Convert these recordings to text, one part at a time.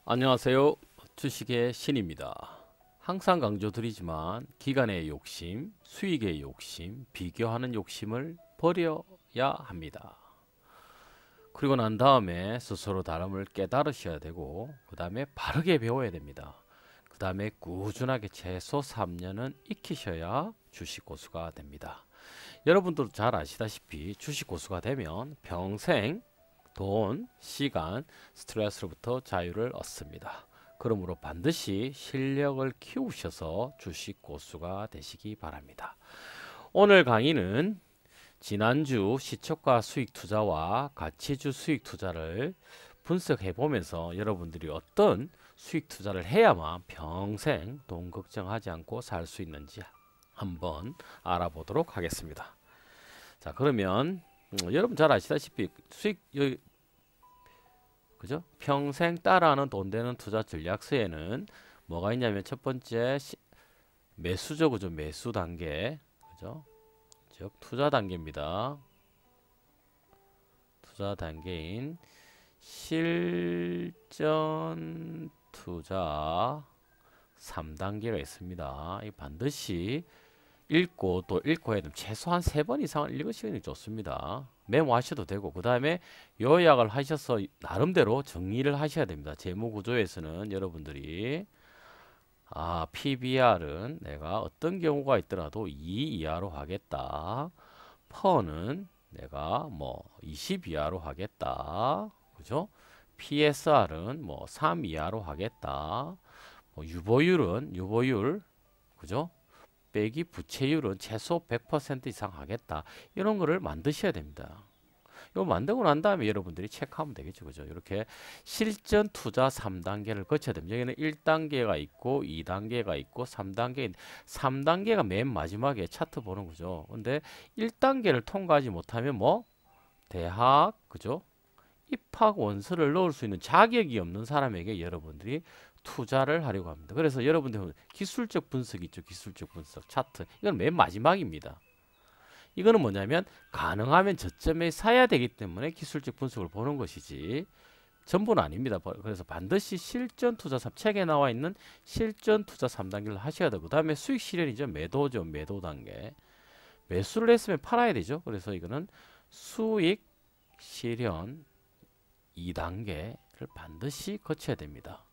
안녕하세요. 주식의 신입니다. 항상 강조드리지만 기간의 욕심, 수익의 욕심, 비교하는 욕심을 버려야 합니다. 그리고 난 다음에 스스로 다름을 깨달으셔야 되고 그 다음에 바르게 배워야 됩니다. 그 다음에 꾸준하게 최소 3년은 익히셔야 주식 고수가 됩니다. 여러분들도 잘 아시다시피 주식 고수가 되면 평생 돈, 시간, 스트레스로부터 자유를 얻습니다. 그러므로 반드시 실력을 키우셔서 주식 고수가 되시기 바랍니다. 오늘 강의는 지난주 시초가 수익 투자와 가치주 수익 투자를 분석해 보면서 여러분들이 어떤 수익 투자를 해야만 평생 돈 걱정하지 않고 살 수 있는지 한번 알아보도록 하겠습니다. 자, 그러면 여러분 잘 아시다시피 수익 그죠? 평생 따라하는 돈 되는 투자 전략서에는 뭐가 있냐면 첫 번째 매수죠, 그죠? 매수 단계, 그죠? 즉 투자 단계입니다. 투자 단계인 실전 투자 3단계가 있습니다. 이 반드시 읽고 또 읽고 해야 됩니다. 최소한 3번 이상은 읽으시는 게 좋습니다. 메모하셔도 되고 그 다음에 요약을 하셔서 나름대로 정리를 하셔야 됩니다. 재무구조에서는 여러분들이 PBR은 내가 어떤 경우가 있더라도 2 이하로 하겠다. 퍼는 내가 뭐 20 이하로 하겠다. 그죠? PSR은 뭐 3 이하로 하겠다. 뭐 유보율 그죠? 빼기 부채율은 최소 100% 이상 하겠다. 이런 거를 만드셔야 됩니다. 이거 만들고 난 다음에 여러분들이 체크하면 되겠죠. 그죠? 이렇게 실전 투자 3단계를 거쳐야 됩니다. 여기는 1단계가 있고 2단계가 있고 3단계, 3단계가 맨 마지막에 차트 보는 거죠. 근데 1단계를 통과하지 못하면 뭐 대학, 그죠? 입학 원서를 넣을 수 있는 자격이 없는 사람에게 여러분들이 투자를 하려고 합니다. 그래서 여러분들 기술적 분석 있죠. 기술적 분석 차트. 이건 맨 마지막입니다. 이거는 뭐냐면 가능하면 저점에 사야 되기 때문에 기술적 분석을 보는 것이지 전부는 아닙니다. 그래서 반드시 실전 투자 3 책에 나와 있는 실전 투자 3단계를 하셔야 되고 그다음에 수익 실현이죠. 매도죠. 매도 단계. 매수를 했으면 팔아야 되죠. 그래서 이거는 수익 실현 2단계를 반드시 거쳐야 됩니다.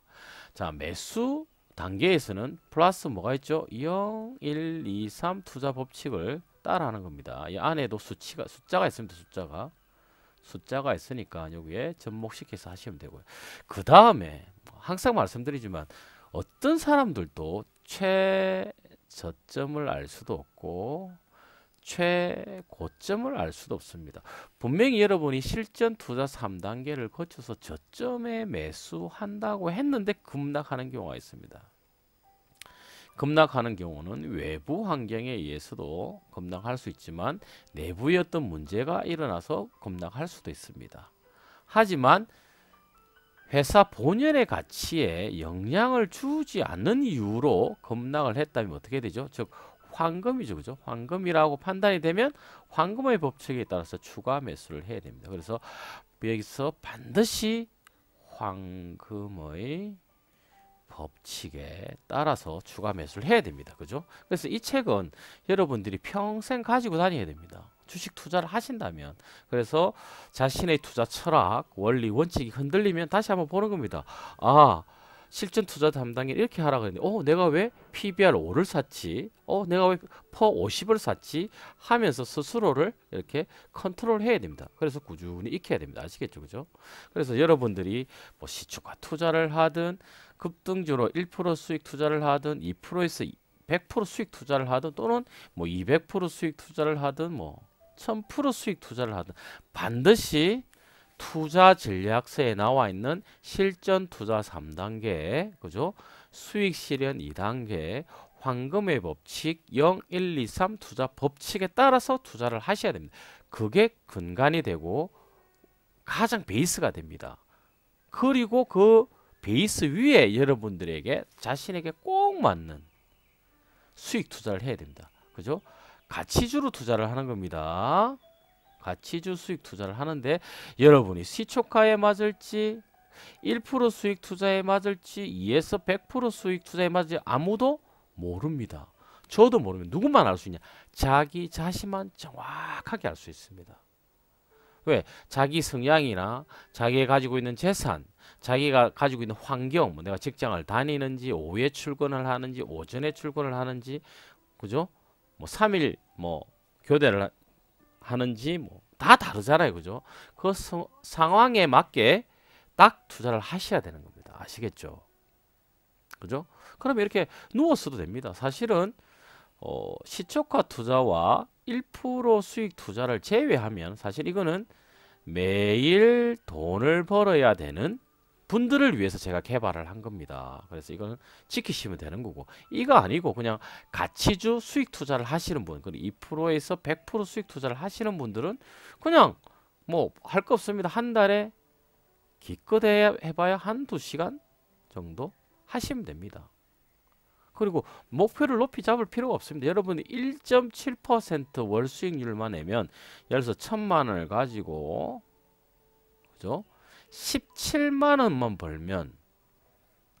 자, 매수 단계에서는 플러스 뭐가 있죠? 0, 1, 2, 3 투자 법칙을 따라하는 겁니다. 이 안에도 숫자가 있습니다. 숫자가 있으니까 여기에 접목시켜서 하시면 되고요. 그 다음에 항상 말씀드리지만 어떤 사람들도 최저점을 알 수도 없고 최고점을 알 수도 없습니다. 분명히 여러분이 실전 투자 3단계를 거쳐서 저점에 매수한다고 했는데 급락하는 경우가 있습니다. 급락하는 경우는 외부 환경에 의해서도 급락할 수 있지만 내부의 어떤 문제가 일어나서 급락할 수도 있습니다. 하지만 회사 본연의 가치에 영향을 주지 않는 이유로 급락을 했다면 어떻게 되죠? 즉 황금이죠. 그죠? 황금이라고 판단이 되면 황금의 법칙에 따라서 추가 매수를 해야 됩니다. 그래서 여기서 반드시 황금의 법칙에 따라서 추가 매수를 해야 됩니다. 그죠? 그래서 이 책은 여러분들이 평생 가지고 다녀야 됩니다. 주식 투자를 하신다면. 그래서 자신의 투자 철학, 원리, 원칙이 흔들리면 다시 한번 보는 겁니다. 실전 투자 담당이 이렇게 하라고 했는데 내가 왜 PBR 5를 샀지? 내가 왜 퍼 50을 샀지? 하면서 스스로를 이렇게 컨트롤 해야 됩니다. 그래서 꾸준히 익혀야 됩니다. 아시겠죠? 그죠? 그래서 여러분들이 뭐 시초가 투자를 하든 급등주로 1% 수익 투자를 하든 2%에서 100% 수익 투자를 하든 또는 뭐 200% 수익 투자를 하든 뭐 1000% 수익 투자를 하든 반드시 투자 전략서에 나와 있는 실전 투자 3단계, 그죠? 수익 실현 2단계, 황금의 법칙 0, 1, 2, 3 투자 법칙에 따라서 투자를 하셔야 됩니다. 그게 근간이 되고 가장 베이스가 됩니다. 그리고 그 베이스 위에 여러분들에게 자신에게 꼭 맞는 수익 투자를 해야 됩니다. 그죠? 가치주로 투자를 하는 겁니다. 가치주 수익 투자를 하는데 여러분이 시초가에 맞을지 1% 수익 투자에 맞을지 2에서 100% 수익 투자에 맞을지 아무도 모릅니다. 저도 모르면 누구만 알 수 있냐? 자기 자신만 정확하게 알 수 있습니다. 왜? 자기 성향이나 자기가 가지고 있는 재산, 자기가 가지고 있는 환경, 뭐 내가 직장을 다니는지, 오후에 출근을 하는지, 오전에 출근을 하는지, 그죠? 뭐 3일 뭐 교대를 하는지 뭐 다 다르잖아요. 그죠? 그 상황에 맞게 딱 투자를 하셔야 되는 겁니다. 아시겠죠? 그죠? 그러면 이렇게 누웠어도 됩니다. 사실은 시초가 투자와 1% 수익 투자를 제외하면 사실 이거는 매일 돈을 벌어야 되는 분들을 위해서 제가 개발을 한 겁니다. 그래서 이거는 지키시면 되는 거고, 이거 아니고 그냥 가치주 수익 투자를 하시는 분, 2%에서 100% 수익 투자를 하시는 분들은 그냥 뭐 할 거 없습니다. 한 달에 기껏 해봐야 한두 시간 정도 하시면 됩니다. 그리고 목표를 높이 잡을 필요가 없습니다. 여러분이 1.7% 월 수익률만 내면, 예를 들어서 1,000만 원을 가지고, 그죠? 17만 원만 벌면,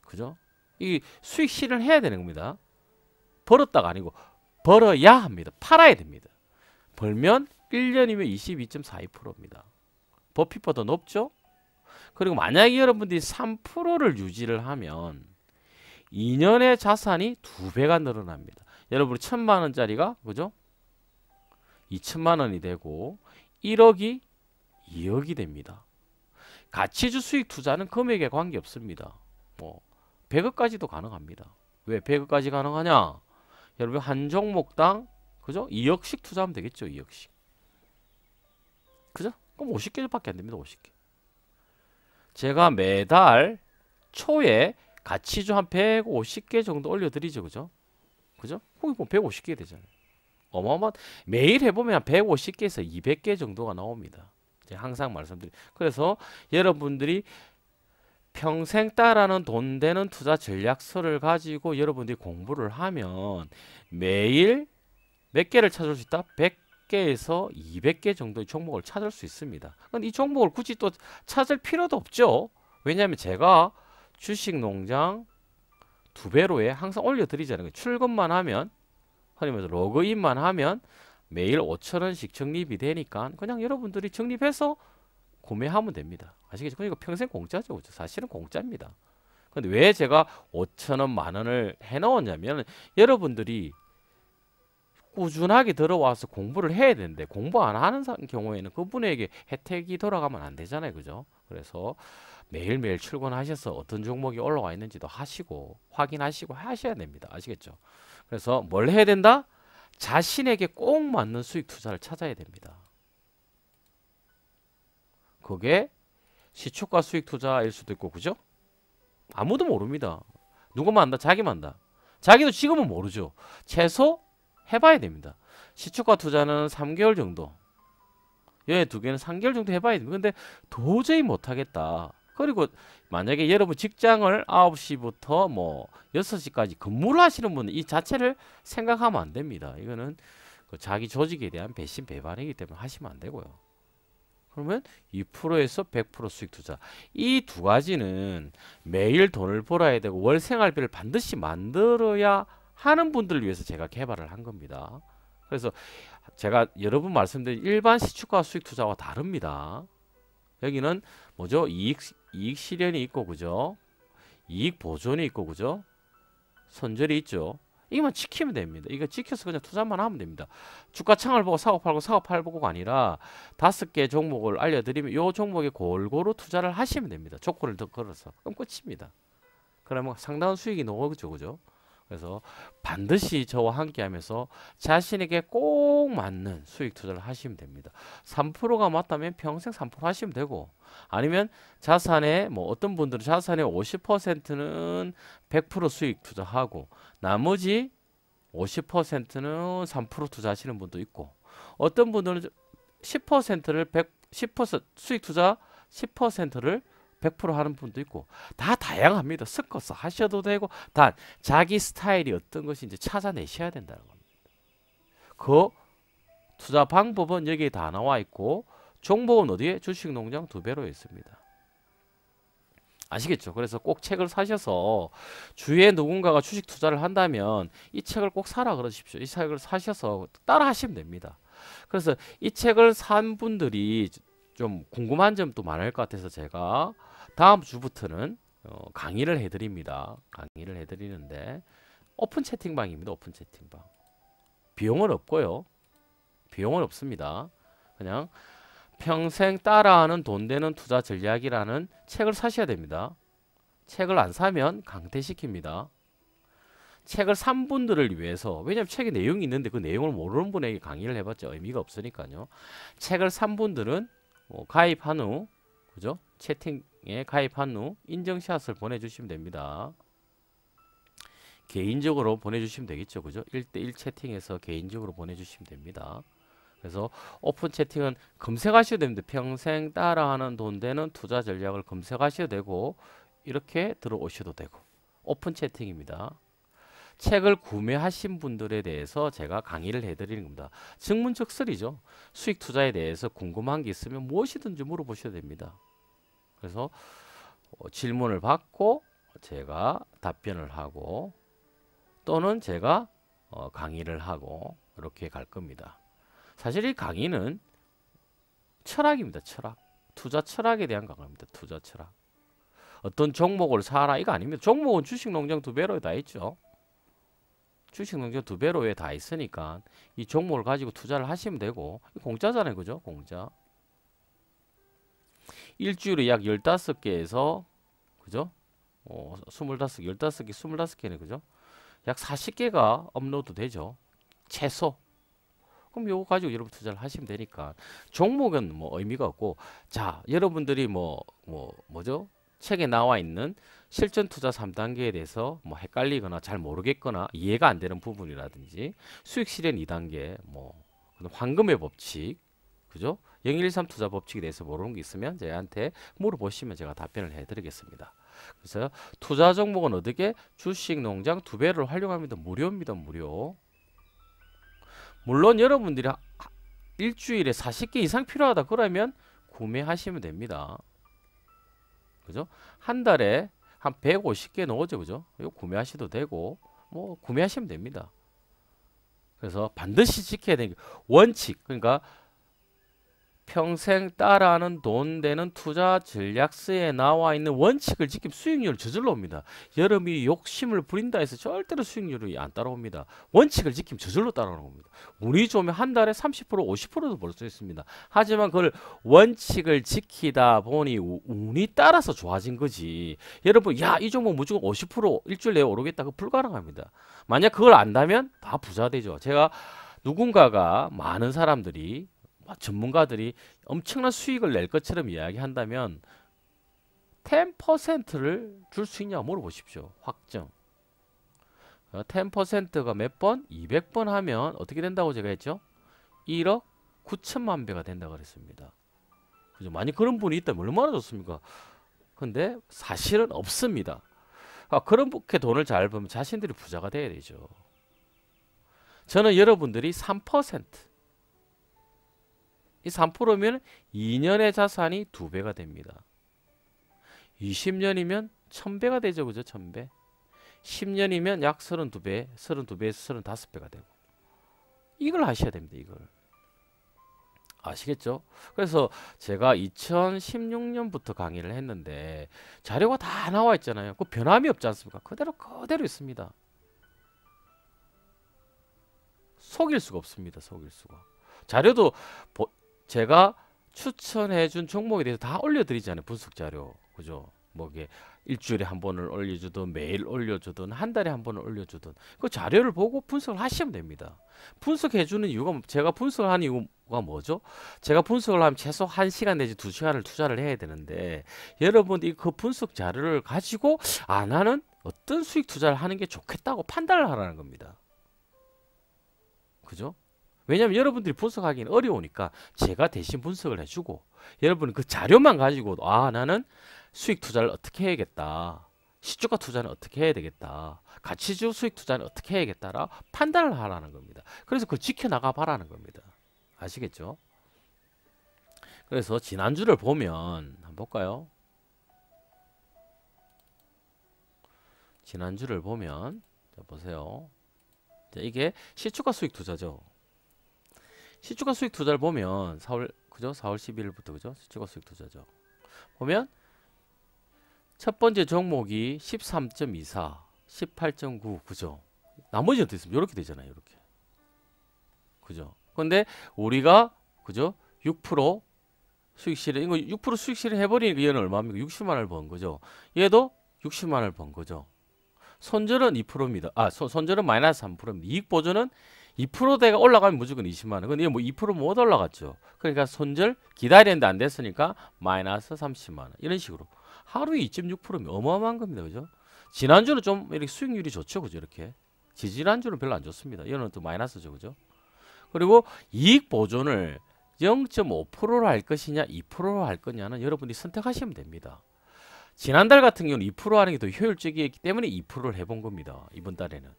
그죠? 이 수익 실현해야 되는 겁니다. 벌었다가 아니고 벌어야 합니다. 팔아야 됩니다. 벌면 1년이면 22.42%입니다. 버핏보다 높죠? 그리고 만약에 여러분들이 3%를 유지를 하면 2년의 자산이 2배가 늘어납니다. 여러분이 1,000만 원짜리가 그죠? 2천만 원이 되고 1억이 2억이 됩니다. 가치주 수익 투자는 금액에 관계없습니다. 뭐 100억까지도 가능합니다. 왜 100억까지 가능하냐? 여러분 한 종목당 그죠? 2억씩 투자하면 되겠죠. 2억씩. 그죠? 그럼 50개밖에 안 됩니다. 50개. 제가 매달 초에 가치주 한 150개 정도 올려드리죠. 그죠? 그죠? 거기 뭐 150개 되잖아요. 어마어마한, 매일 해보면 한 150개에서 200개 정도가 나옵니다. 제가 항상 말씀드리죠. 그래서 여러분들이 평생 따라는 돈 되는 투자 전략서를 가지고 여러분들이 공부를 하면 매일 몇 개를 찾을 수 있다? 100개에서 200개 정도의 종목을 찾을 수 있습니다. 근데 이 종목을 굳이 또 찾을 필요도 없죠. 왜냐하면 제가 주식농장 2배로에 항상 올려드리잖아요. 출금만 하면, 흔히 말해서 로그인만 하면 매일 5,000원씩 적립이 되니까 그냥 여러분들이 적립해서 구매하면 됩니다. 아시겠죠? 그러니까 평생 공짜죠. 사실은 공짜입니다. 근데 왜 제가 5,000원, 만원을 해놓았냐면 여러분들이 꾸준하게 들어와서 공부를 해야 되는데 공부 안 하는 경우에는 그분에게 혜택이 돌아가면 안 되잖아요. 그죠? 그래서 매일매일 출근하셔서 어떤 종목이 올라와 있는지도 하시고 확인하시고 하셔야 됩니다. 아시겠죠? 그래서 뭘 해야 된다? 자신에게 꼭 맞는 수익 투자를 찾아야 됩니다. 그게 시초가 수익 투자일 수도 있고, 그죠? 아무도 모릅니다. 누구만 안다? 자기만 안다. 자기도 지금은 모르죠. 최소 해봐야 됩니다. 시초가 투자는 3개월 정도, 얘 두 개는 3개월 정도 해봐야 됩니다. 근데 도저히 못하겠다. 그리고 만약에 여러분 직장을 9시부터 뭐 6시까지 근무를 하시는 분은 이 자체를 생각하면 안 됩니다. 이거는 그 자기 조직에 대한 배신 배반이기 때문에 하시면 안 되고요. 그러면 2%에서 100% 수익 투자, 이 두 가지는 매일 돈을 벌어야 되고 월 생활비를 반드시 만들어야 하는 분들을 위해서 제가 개발을 한 겁니다. 그래서 제가 여러 번 말씀드린 일반 시초가 수익 투자와 다릅니다. 여기는 뭐죠? 이익 실현이 있고, 그죠? 이익 보존이 있고, 그죠? 손절이 있죠. 이것만 지키면 됩니다. 이거 지켜서 그냥 투자만 하면 됩니다. 주가 창을 보고 사고 팔고가 아니라 5개 종목을 알려드리면 이 종목에 골고루 투자를 하시면 됩니다. 조건을 더 걸어서. 그럼 끝입니다. 그러면 상당한 수익이 나오죠. 그죠? 그래서 반드시 저와 함께 하면서 자신에게 꼭 맞는 수익 투자를 하시면 됩니다. 3%가 맞다면 평생 3% 하시면 되고, 아니면 자산에 뭐 어떤 분들은 자산의 50%는 100% 수익 투자하고 나머지 50%는 3% 투자하시는 분도 있고, 어떤 분들은 10%를 10% 수익 투자 10%를 100% 하는 분도 있고, 다 다양합니다. 섞어서 하셔도 되고, 단 자기 스타일이 어떤 것이 이제 찾아내셔야 된다는 겁니다. 그 투자 방법은 여기에 다 나와 있고, 종목은 어디에? 주식농장 2배로 있습니다. 아시겠죠? 그래서 꼭 책을 사셔서 주위에 누군가가 주식 투자를 한다면 이 책을 꼭 사라 그러십시오. 이 책을 사셔서 따라 하시면 됩니다. 그래서 이 책을 산 분들이 좀 궁금한 점도 많을 것 같아서 제가 다음 주부터는 강의를 해드립니다. 강의를 해드리는데 오픈 채팅방입니다. 오픈 채팅방. 비용은 없고요. 비용은 없습니다. 그냥 평생 따라하는 돈 되는 투자 전략이라는 책을 사셔야 됩니다. 책을 안 사면 강퇴시킵니다. 책을 산 분들을 위해서, 왜냐면 책에 내용이 있는데 그 내용을 모르는 분에게 강의를 해봤자 의미가 없으니까요. 책을 산 분들은 가입한 후, 그죠? 채팅에 가입한 후 인증샷을 보내주시면 됩니다. 개인적으로 보내주시면 되겠죠. 그죠? 1대1 채팅에서 개인적으로 보내주시면 됩니다. 그래서 오픈 채팅은 검색하셔도 됩니다. 평생 따라하는 돈 되는 투자 전략을 검색하셔도 되고 이렇게 들어오셔도 되고 오픈 채팅입니다. 책을 구매하신 분들에 대해서 제가 강의를 해드리는 겁니다. 증문즉설이죠. 수익 투자에 대해서 궁금한 게 있으면 무엇이든지 물어보셔도 됩니다. 그래서 질문을 받고 제가 답변을 하고 또는 제가 강의를 하고 이렇게 갈 겁니다. 사실 이 강의는 철학입니다. 철학. 투자 철학에 대한 강의입니다. 투자 철학. 어떤 종목을 사라 이거 아닙니다. 종목은 주식농장 2배로에 다 있죠. 주식농장 2배로에 다 있으니까 이 종목을 가지고 투자를 하시면 되고 공짜잖아요. 그죠? 공짜. 일주일에 약 15개에서 그죠? 25개, 15개, 25개네. 그죠? 약 40개가 업로드 되죠. 최소. 그럼 요거 가지고 여러분 투자를 하시면 되니까 종목은 뭐 의미가 없고 자 여러분들이 뭐죠? 책에 나와 있는 실전 투자 3단계에 대해서 뭐 헷갈리거나 잘 모르겠거나 이해가 안 되는 부분이라든지 수익 실현 2단계 뭐 황금의 법칙 그죠? 0113 투자 법칙에 대해서 모르는 게 있으면 저한테 물어보시면 제가 답변을 해드리겠습니다. 그래서 투자 종목은 어떻게 주식 농장 2배를 활용합니다. 무료입니다. 무료. 물론 여러분들이 일주일에 40개 이상 필요하다 그러면 구매하시면 됩니다. 그죠? 한 달에 한 150개 넣어죠. 그죠? 이거 구매하셔도 되고 뭐 구매하시면 됩니다. 그래서 반드시 지켜야 되는 게 원칙. 그러니까 평생 따라하는 돈 되는 투자 전략서에 나와 있는 원칙을 지키면 수익률 저절로 옵니다. 여러분이 욕심을 부린다 해서 절대로 수익률이 안 따라옵니다. 원칙을 지키면 저절로 따라오는 겁니다. 운이 좋으면 한 달에 30% 50%도 벌 수 있습니다. 하지만 그걸 원칙을 지키다 보니 운이 따라서 좋아진 거지. 여러분 야 이 종목 무조건 50% 일주일 내에 오르겠다. 그거 불가능합니다. 만약 그걸 안다면 다 부자 되죠. 제가 누군가가 많은 사람들이 전문가들이 엄청난 수익을 낼 것처럼 이야기한다면 10%를 줄 수 있냐고 물어보십시오. 확정. 10%가 몇 번? 200번 하면 어떻게 된다고 제가 했죠? 1억 9천만 배가 된다고 그랬습니다. 그죠? 만약 그런 분이 있다면 얼마나 좋습니까? 근데 사실은 없습니다. 그렇게 돈을 잘 벌면 자신들이 부자가 돼야 되죠. 저는 여러분들이 3%, 이 3%면 2년의 자산이 2배가 됩니다. 20년이면 1000배가 되죠. 그죠? 1000배. 10년이면 약 32배, 32배에서 35배가 되고. 이걸 하셔야 됩니다. 이걸. 아시겠죠? 그래서 제가 2016년부터 강의를 했는데 자료가 다 나와 있잖아요. 그 변함이 없지 않습니까? 그대로 있습니다. 속일 수가 없습니다. 속일 수가. 자료도 제가 추천해준 종목에 대해서 다 올려드리잖아요. 분석 자료. 그죠? 뭐 이게 일주일에 한 번을 올려주든 매일 올려주든 한 달에 한 번을 올려주든 그 자료를 보고 분석을 하시면 됩니다. 분석해주는 이유가 제가 분석을 하는 이유가 뭐죠? 제가 분석을 하면 최소 1시간 내지 2시간을 투자를 해야 되는데 여러분들이 그 분석 자료를 가지고 나는 어떤 수익 투자를 하는 게 좋겠다고 판단을 하라는 겁니다. 그죠? 왜냐하면 여러분들이 분석하기는 어려우니까 제가 대신 분석을 해주고 여러분은 그 자료만 가지고 나는 수익 투자를 어떻게 해야겠다. 시초가 투자는 어떻게 해야 되겠다. 가치주 수익 투자는 어떻게 해야겠다라 판단을 하라는 겁니다. 그래서 그걸 지켜나가 봐라는 겁니다. 아시겠죠? 그래서 지난주를 보면 한번 볼까요? 지난주를 보면 자, 보세요. 자, 이게 시초가 수익 투자죠. 시초가 수익 투자를 보면 4월 그죠? 4월 11일부터 그죠? 시초가 수익 투자죠. 보면 첫 번째 종목이 13.24, 18.9 그죠? 나머지는 어떻게 있습니까? 이렇게 되잖아요. 이렇게. 그죠? 근데 우리가 그죠? 6% 수익 실현 이거 6% 수익 실현 해버리니까 얘는 얼마입니까? 60만 원을 번 거죠. 얘도 60만 원을 번 거죠. 손절은 2%입니다. 손절은 마이너스 3%입니다. 이익 보전은 2%대가 올라가면 무조건 20만 원. 근데 이게 뭐 2%못 올라갔죠. 그러니까 손절 기다리는데 안 됐으니까 마이너스 30만 원. 이런 식으로 하루에 2.6%면 어마어마한 겁니다. 그죠? 지난주는 좀 이렇게 수익률이 좋죠. 그죠? 이렇게. 지지난주는 별로 안 좋습니다. 이거는 또 마이너스죠. 그죠? 그리고 이익 보존을 0.5%로 할 것이냐 2%로 할 거냐는 여러분이 선택하시면 됩니다. 지난달 같은 경우는 2% 하는 게 더 효율적이었기 때문에 2%를 해본 겁니다. 이번 달에는.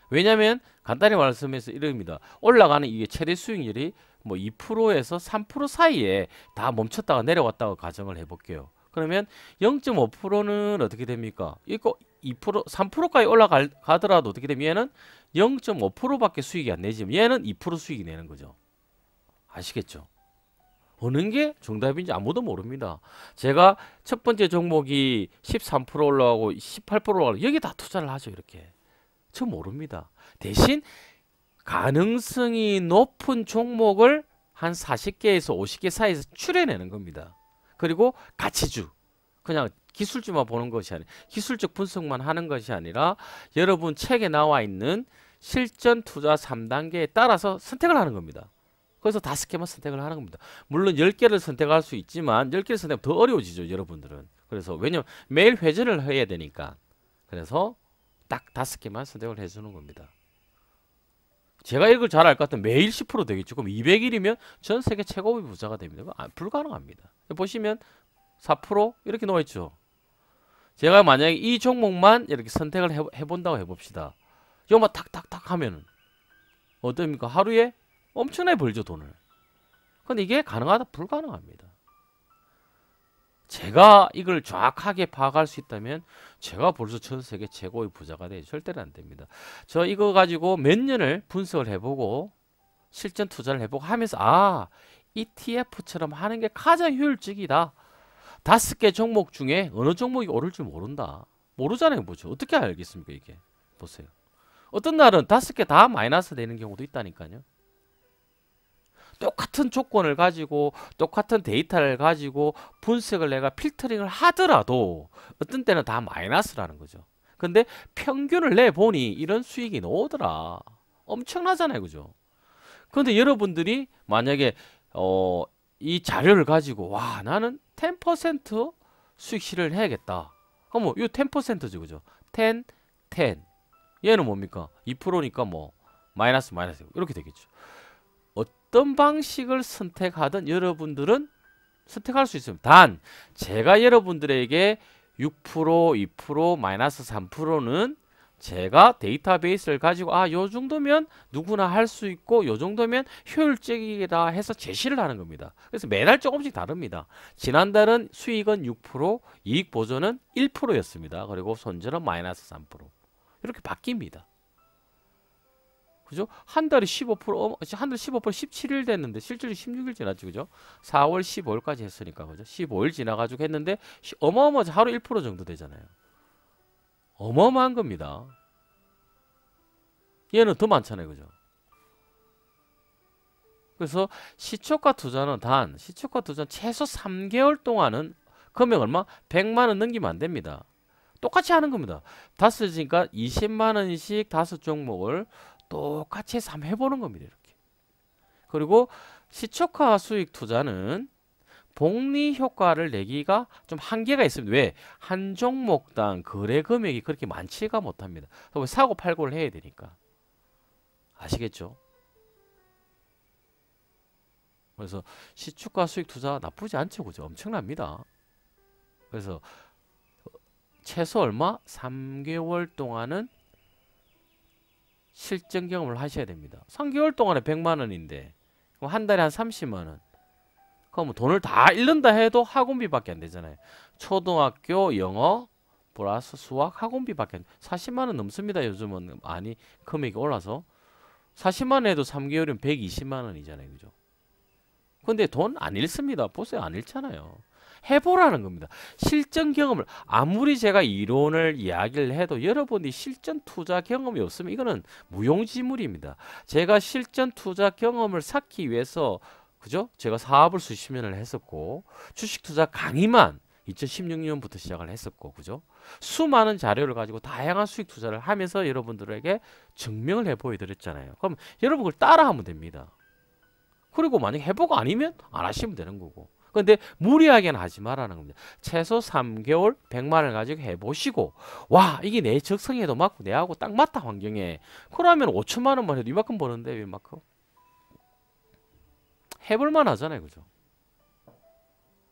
왜냐하면 간단히 말씀해서 이럽니다. 올라가는 이게 최대 수익률이 뭐 2%에서 3% 사이에 다 멈췄다가 내려왔다고 가정을 해볼게요. 그러면 0.5%는 어떻게 됩니까? 이거 2%, 3%까지 올라가더라도 어떻게 되면 얘는 0.5%밖에 수익이 안 내지만 얘는 2% 수익이 내는 거죠. 아시겠죠? 어느 게 정답인지 아무도 모릅니다. 제가 첫 번째 종목이 13% 올라가고 18% 올라가고 여기 다 투자를 하죠. 이렇게. 저 모릅니다. 대신 가능성이 높은 종목을 한 40개에서 50개 사이에서 추려내는 겁니다. 그리고 가치주. 그냥 기술주만 보는 것이 아니라 기술적 분석만 하는 것이 아니라 여러분 책에 나와 있는 실전 투자 3단계에 따라서 선택을 하는 겁니다. 그래서 5개만 선택을 하는 겁니다. 물론 10개를 선택할 수 있지만 10개를 선택하면 더 어려워지죠. 여러분들은. 그래서 왜냐면 매일 회전을 해야 되니까. 그래서 딱 5개만 선택을 해주는 겁니다. 제가 이걸 잘 알 것 같으면 매일 10% 되겠죠. 그럼 200일이면 전 세계 최고의 부자가 됩니다. 불가능합니다. 보시면 4% 이렇게 나와있죠. 제가 만약에 이 종목만 이렇게 선택을 해본다고 해봅시다. 이거만 탁탁탁 하면은 어떻습니까? 하루에 엄청나게 벌죠, 돈을. 근데 이게 가능하다? 불가능합니다. 제가 이걸 정확하게 파악할 수 있다면 제가 벌써 전 세계 최고의 부자가 되지 절대로 안 됩니다. 저 이거 가지고 몇 년을 분석을 해보고 실전 투자를 해보고 하면서 ETF처럼 하는 게 가장 효율적이다. 5개 종목 중에 어느 종목이 오를 줄 모른다. 모르잖아요. 뭐죠? 어떻게 알겠습니까? 이게. 보세요. 어떤 날은 5개 다 마이너스 되는 경우도 있다니까요. 똑같은 조건을 가지고 똑같은 데이터를 가지고 분석을 내가 필터링을 하더라도 어떤 때는 다 마이너스라는 거죠. 근데 평균을 내보니 이런 수익이 나오더라. 엄청나잖아요. 그죠? 근데 여러분들이 만약에 이 자료를 가지고 나는 10% 수익 실현을 해야겠다. 그럼 이 10%죠. 그죠? 10, 10. 얘는 뭡니까? 2%니까 마이너스 이렇게 되겠죠. 어떤 방식을 선택하든 여러분들은 선택할 수 있습니다. 단 제가 여러분들에게 6%, 2%, 마이너스 3%는 제가 데이터베이스를 가지고 요 정도면 누구나 할 수 있고 요 정도면 효율적이다 해서 제시를 하는 겁니다. 그래서 매달 조금씩 다릅니다. 지난달은 수익은 6%, 이익 보전은 1%였습니다. 그리고 손절은 마이너스 3%. 이렇게 바뀝니다. 그죠? 한 달에 15%, 한 달에 15% 17일 됐는데 실질이 16일 지났죠. 그죠? 4월 15일까지 했으니까. 그죠? 15일 지나가지고 했는데 어마어마하지. 하루 1% 정도 되잖아요. 어마어마한 겁니다. 얘는 더 많잖아요. 그죠? 그래서 시초가 투자는 시초가 투자는 최소 3개월 동안은 금액 얼마? 100만 원 넘기면 안 됩니다. 똑같이 하는 겁니다. 5주니까 20만 원씩 5종목을 똑같이 해서 한번 해보는 겁니다. 이렇게. 그리고 시초가 수익 투자는 복리 효과를 내기가 좀 한계가 있습니다. 왜? 한 종목당 거래 금액이 그렇게 많지가 못합니다. 사고 팔고를 해야 되니까. 아시겠죠? 그래서 시초가 수익 투자 나쁘지 않죠. 그죠? 엄청납니다. 그래서 최소 얼마? 3개월 동안은 실전 경험을 하셔야 됩니다. 3개월 동안에 100만 원인데 그럼 한 달에 한 30만 원. 그럼 돈을 다 잃는다 해도 학원비밖에 안 되잖아요. 초등학교 영어 플러스 수학 학원비밖에 40만 원 넘습니다. 요즘은 많이 금액이 올라서 40만 원 해도 3개월이면 120만 원이잖아요. 그죠? 근데 돈 안 잃습니다. 보세요. 안 잃잖아요. 해보라는 겁니다. 실전 경험을 아무리 제가 이론을 이야기를 해도 여러분이 실전 투자 경험이 없으면 이거는 무용지물입니다. 제가 실전 투자 경험을 쌓기 위해서 그죠? 제가 사업을 수십 년을 했었고 주식 투자 강의만 2016년부터 시작을 했었고 그죠? 수많은 자료를 가지고 다양한 수익 투자를 하면서 여러분들에게 증명을 해 보여드렸잖아요. 그럼 여러분 그걸 따라하면 됩니다. 그리고 만약 해보고 아니면 안 하시면 되는 거고. 근데 무리하게는 하지 말라는 겁니다. 최소 3개월 100만 원을 가지고 해보시고 와 이게 내 적성에도 맞고 내하고 딱 맞다 환경에 그러면 5천만 원만 해도 이만큼 버는데 왜 이만큼 해볼만 하잖아요. 그죠?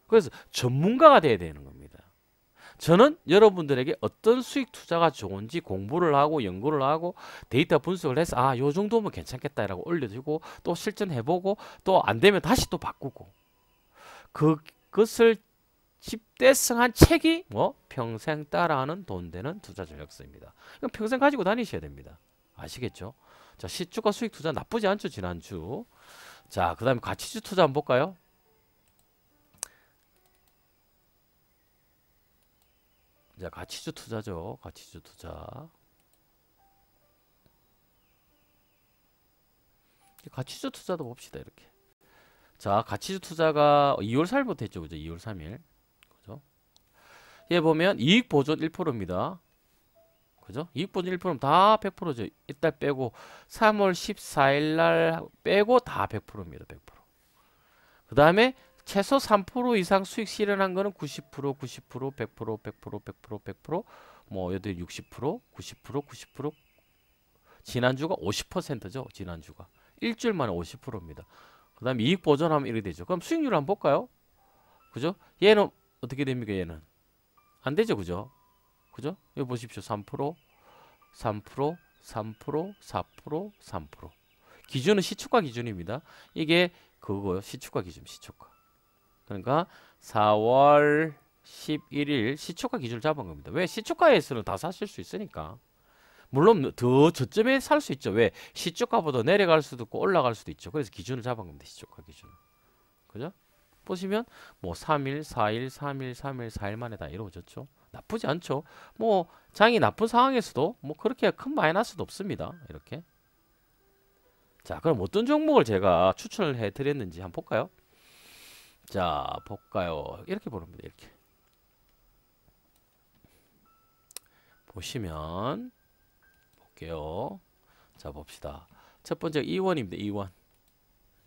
그래서 전문가가 돼야 되는 겁니다. 저는 여러분들에게 어떤 수익 투자가 좋은지 공부를 하고 연구를 하고 데이터 분석을 해서 아, 요 정도면 괜찮겠다라고 올려주고 또 실전해보고 또 안 되면 다시 또 바꾸고 그것을 집대성한 책이 뭐 평생 따라하는 돈 되는 투자 전략서입니다. 이건 평생 가지고 다니셔야 됩니다. 아시겠죠? 자, 시주가 수익 투자 나쁘지 않죠, 지난주. 자, 그 다음에 가치주 투자 한번 볼까요? 자, 가치주 투자죠. 가치주 투자. 가치주 투자도 봅시다, 이렇게. 자, 가치주 투자가 2월 4일부터 했죠. 그죠? 2월 3일. 그죠? 얘 보면 이익 보존 1%입니다. 그죠? 이익 보존 1%면 다 100%죠. 이달 빼고 3월 14일 날 빼고 다 100%입니다. 100%. 그 다음에 최소 3% 이상 수익 실현한 거는 90%, 90%, 100%, 100%, 100%, 100%, 뭐 여기 60%, 90%, 90%. 지난주가 50%죠. 지난주가. 일주일 만에 50%입니다. 그 다음에 이익 보존하면 이렇게 되죠. 그럼 수익률 한번 볼까요? 그죠? 얘는 어떻게 됩니까? 얘는 안 되죠. 그죠? 그죠? 여기 보십시오. 3%, 3%, 3%, 4%, 3%. 기준은 시초가 기준입니다. 이게 그거요. 시초가 기준, 시초가. 그러니까 4월 11일 시초가 기준을 잡은 겁니다. 왜? 시초가에서는 다 사실 수 있으니까. 물론 더 저점에 살 수 있죠. 왜? 시초가보다 내려갈 수도 있고 올라갈 수도 있죠. 그래서 기준을 잡은 겁니다. 시초가 기준. 그죠? 보시면 뭐 3일, 4일, 3일, 3일, 4일 만에 다 이루어졌죠. 나쁘지 않죠. 뭐 장이 나쁜 상황에서도 뭐 그렇게 큰 마이너스도 없습니다. 이렇게. 자, 그럼 어떤 종목을 제가 추천을 해 드렸는지 한번 볼까요? 자, 볼까요? 이렇게 보랍니다. 이렇게. 보시면 볼게요. 자, 봅시다. 첫 번째 2원입니다. 2원.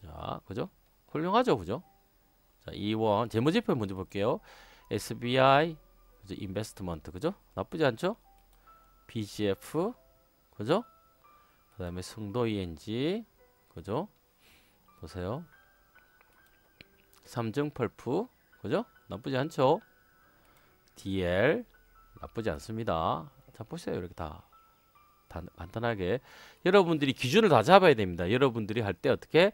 자, 그죠? 훌륭하죠, 그죠? 자, 2원 재무제표 먼저 볼게요. SBI 그죠? 인베스트먼트 그죠? 나쁘지 않죠? BGF 그죠? 그 다음에 승도 ENG 그죠? 보세요. 삼성펄프 그죠? 나쁘지 않죠? DL 나쁘지 않습니다. 자, 보세요. 이렇게 다 간단하게 여러분들이 기준을 다 잡아야 됩니다. 여러분들이 할 때 어떻게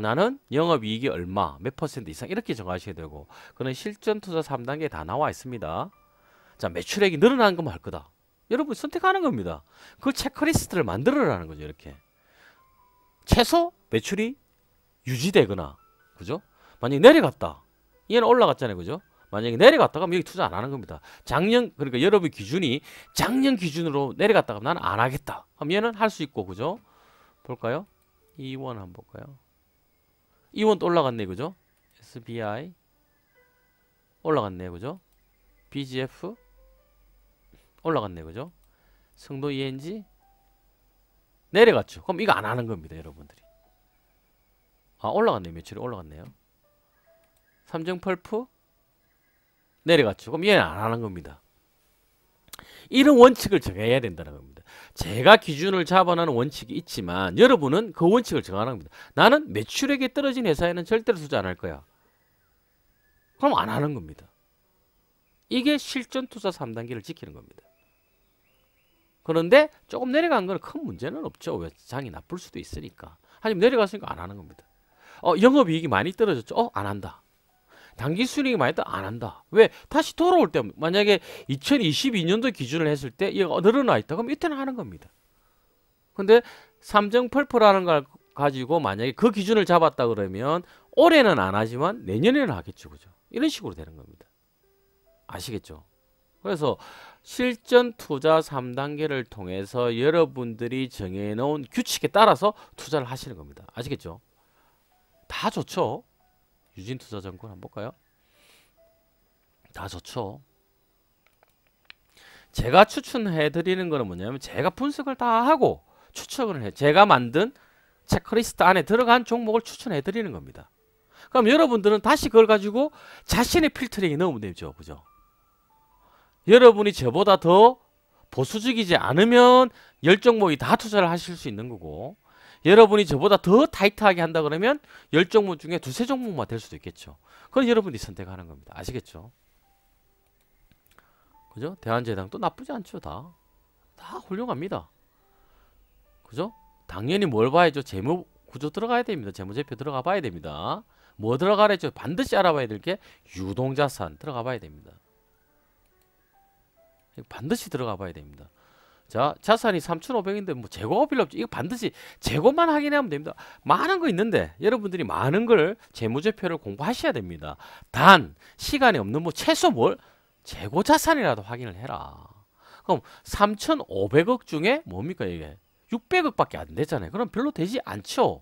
나는 영업이익이 얼마 몇 퍼센트 이상 이렇게 정하셔야 되고 그는 실전투자 3단계에 다 나와 있습니다. 자, 매출액이 늘어나는 것만 할 거다. 여러분 선택하는 겁니다. 그 체크리스트를 만들어라는 거죠. 이렇게 최소 매출이 유지되거나 그죠? 만약에 내려갔다 얘는 올라갔잖아요. 그죠? 만약에 내려갔다가 여기 투자 안 하는 겁니다. 작년 그러니까 여러분 기준이 작년 기준으로 내려갔다가 나는 안 하겠다. 그럼 얘는 할 수 있고 그죠? 볼까요? 2원 한번 볼까요? 2원 또 올라갔네. 그죠? SBI 올라갔네. 그죠? BGF 올라갔네. 그죠? 승도 ENG 내려갔죠. 그럼 이거 안 하는 겁니다. 여러분들이. 올라갔네. 매출이 올라갔네요. 삼성펄프 내려갔죠. 그럼 얘는 안 하는 겁니다. 이런 원칙을 정해야 된다는 겁니다. 제가 기준을 잡아놓은 원칙이 있지만 여러분은 그 원칙을 정하는 겁니다. 나는 매출액이 떨어진 회사에는 절대로 투자 안 할 거야. 그럼 안 하는 겁니다. 이게 실전투자 3단계를 지키는 겁니다. 그런데 조금 내려간 건 큰 문제는 없죠. 왜? 장이 나쁠 수도 있으니까. 하지만 내려갔으니까 안 하는 겁니다. 영업이익이 많이 떨어졌죠. 안 한다. 단기 수익이 많이 더 안 한다. 왜? 다시 돌아올 때 만약에 2022년도 기준을 했을 때 이거 늘어나 있다. 그럼 이때는 하는 겁니다. 근데 삼정펄프라는 걸 가지고 만약에 그 기준을 잡았다 그러면 올해는 안 하지만 내년에는 하겠죠. 그죠? 이런 식으로 되는 겁니다. 아시겠죠? 그래서 실전 투자 3단계를 통해서 여러분들이 정해놓은 규칙에 따라서 투자를 하시는 겁니다. 아시겠죠? 다 좋죠? 유진투자증권 한번 볼까요? 다 좋죠? 제가 추천해 드리는 거는 뭐냐면 제가 분석을 다 하고 추천을 해. 제가 만든 체크리스트 안에 들어간 종목을 추천해 드리는 겁니다. 그럼 여러분들은 다시 그걸 가지고 자신의 필터링에 넣으면 되죠. 그죠? 여러분이 저보다 더 보수적이지 않으면 10종목이 다 투자를 하실 수 있는 거고, 여러분이 저보다 더 타이트하게 한다 그러면 10종목 중에 두세 종목만 될 수도 있겠죠. 그건 여러분이 선택하는 겁니다. 아시겠죠? 그죠? 대한제당도 나쁘지 않죠. 다 훌륭합니다. 그죠? 당연히 뭘 봐야죠? 재무 구조 들어가야 됩니다. 재무제표 들어가 봐야 됩니다. 뭐 들어가랬죠? 반드시 알아봐야 될 게 유동자산 들어가 봐야 됩니다. 반드시 들어가 봐야 됩니다. 자, 자산이 3,500인데 뭐 재고가 필요 없죠. 이거 반드시 재고만 확인하면 됩니다. 많은 거 있는데 여러분들이 많은 걸 재무제표를 공부하셔야 됩니다. 단 시간이 없는 뭐 최소 뭘 재고 자산이라도 확인을 해라. 그럼 3,500억 중에 뭡니까 이게 600억밖에 안 되잖아요. 그럼 별로 되지 않죠.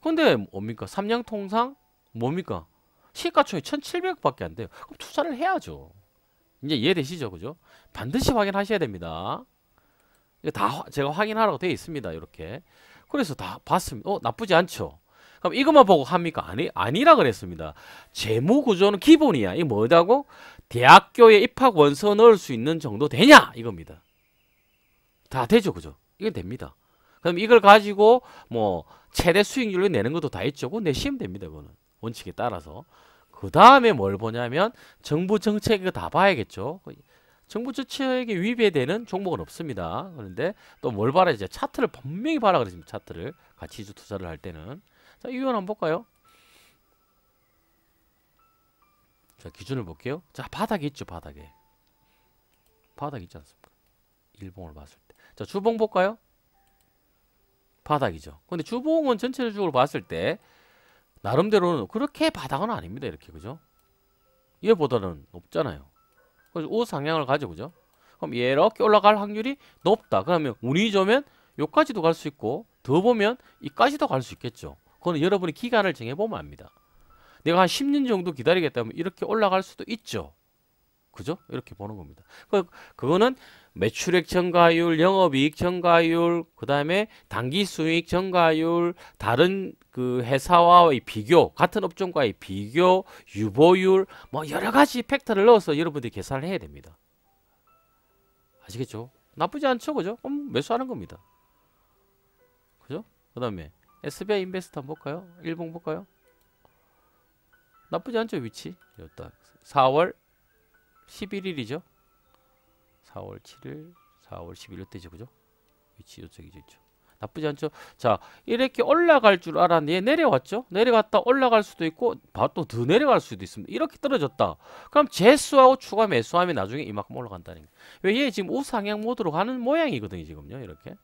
근데 뭡니까 삼양통상 뭡니까 시가총액 1,700억밖에 안 돼요. 그럼 투자를 해야죠. 이제 이해되시죠? 그죠? 반드시 확인하셔야 됩니다. 다 제가 확인하라고 되어 있습니다. 이렇게. 그래서 다 봤습니다. 나쁘지 않죠? 그럼 이것만 보고 합니까? 아니라 그랬습니다. 재무구조는 기본이야. 이게 뭐다고? 대학교에 입학 원서 넣을 수 있는 정도 되냐? 이겁니다. 다 되죠. 그죠? 이건 됩니다. 그럼 이걸 가지고 뭐 최대 수익률을 내는 것도 다 있죠. 그거 내시면 됩니다. 그거는. 원칙에 따라서. 그 다음에 뭘 보냐면 정부 정책을 다 봐야겠죠. 정부 정책에 위배되는 종목은 없습니다. 그런데 또 뭘 봐야지? 차트를 분명히 봐라 그랬습니다. 차트를 가치주 투자를 할 때는. 자, 이건 한번 볼까요? 자, 기준을 볼게요. 자, 바닥에 있죠. 바닥에. 바닥 있지 않습니까? 일봉을 봤을 때. 자, 주봉 볼까요? 바닥이죠. 근데 주봉은 전체적으로 봤을 때 나름대로는 그렇게 바닥은 아닙니다. 이렇게 그죠? 얘보다는 높잖아요. 그래서 우상향을 가지고 그죠? 그럼 이렇게 올라갈 확률이 높다. 그러면 운이 좋으면 여기까지도 갈 수 있고 더 보면 이까지도 갈 수 있겠죠. 그거는 여러분이 기간을 정해보면 압니다. 내가 한 10년 정도 기다리겠다면 이렇게 올라갈 수도 있죠. 그죠? 이렇게 보는 겁니다. 그거는 매출액 증가율, 영업이익 증가율, 그 다음에 당기수익 증가율, 다른 그 회사와의 비교, 같은 업종과의 비교, 유보율, 뭐 여러 가지 팩터를 넣어서 여러분들이 계산을 해야 됩니다. 아시겠죠? 나쁘지 않죠? 그죠? 그럼 매수하는 겁니다. 그죠? 그 다음에 SBI 인베스트 한번 볼까요? 일봉 볼까요? 나쁘지 않죠? 위치. 여기다 4월 11일이죠. 4월 7일, 4월 10일 이때죠. 그죠? 위치 이쪽이죠. 나쁘지 않죠? 자, 이렇게 올라갈 줄 알았는데 내려왔죠? 내려갔다 올라갈 수도 있고 또 더 내려갈 수도 있습니다. 이렇게 떨어졌다. 그럼 재수하고 추가 매수하면 나중에 이만큼 올라간다는 거예요. 왜 얘 지금 우상향 모드로 가는 모양이거든요. 지금요. 이렇게.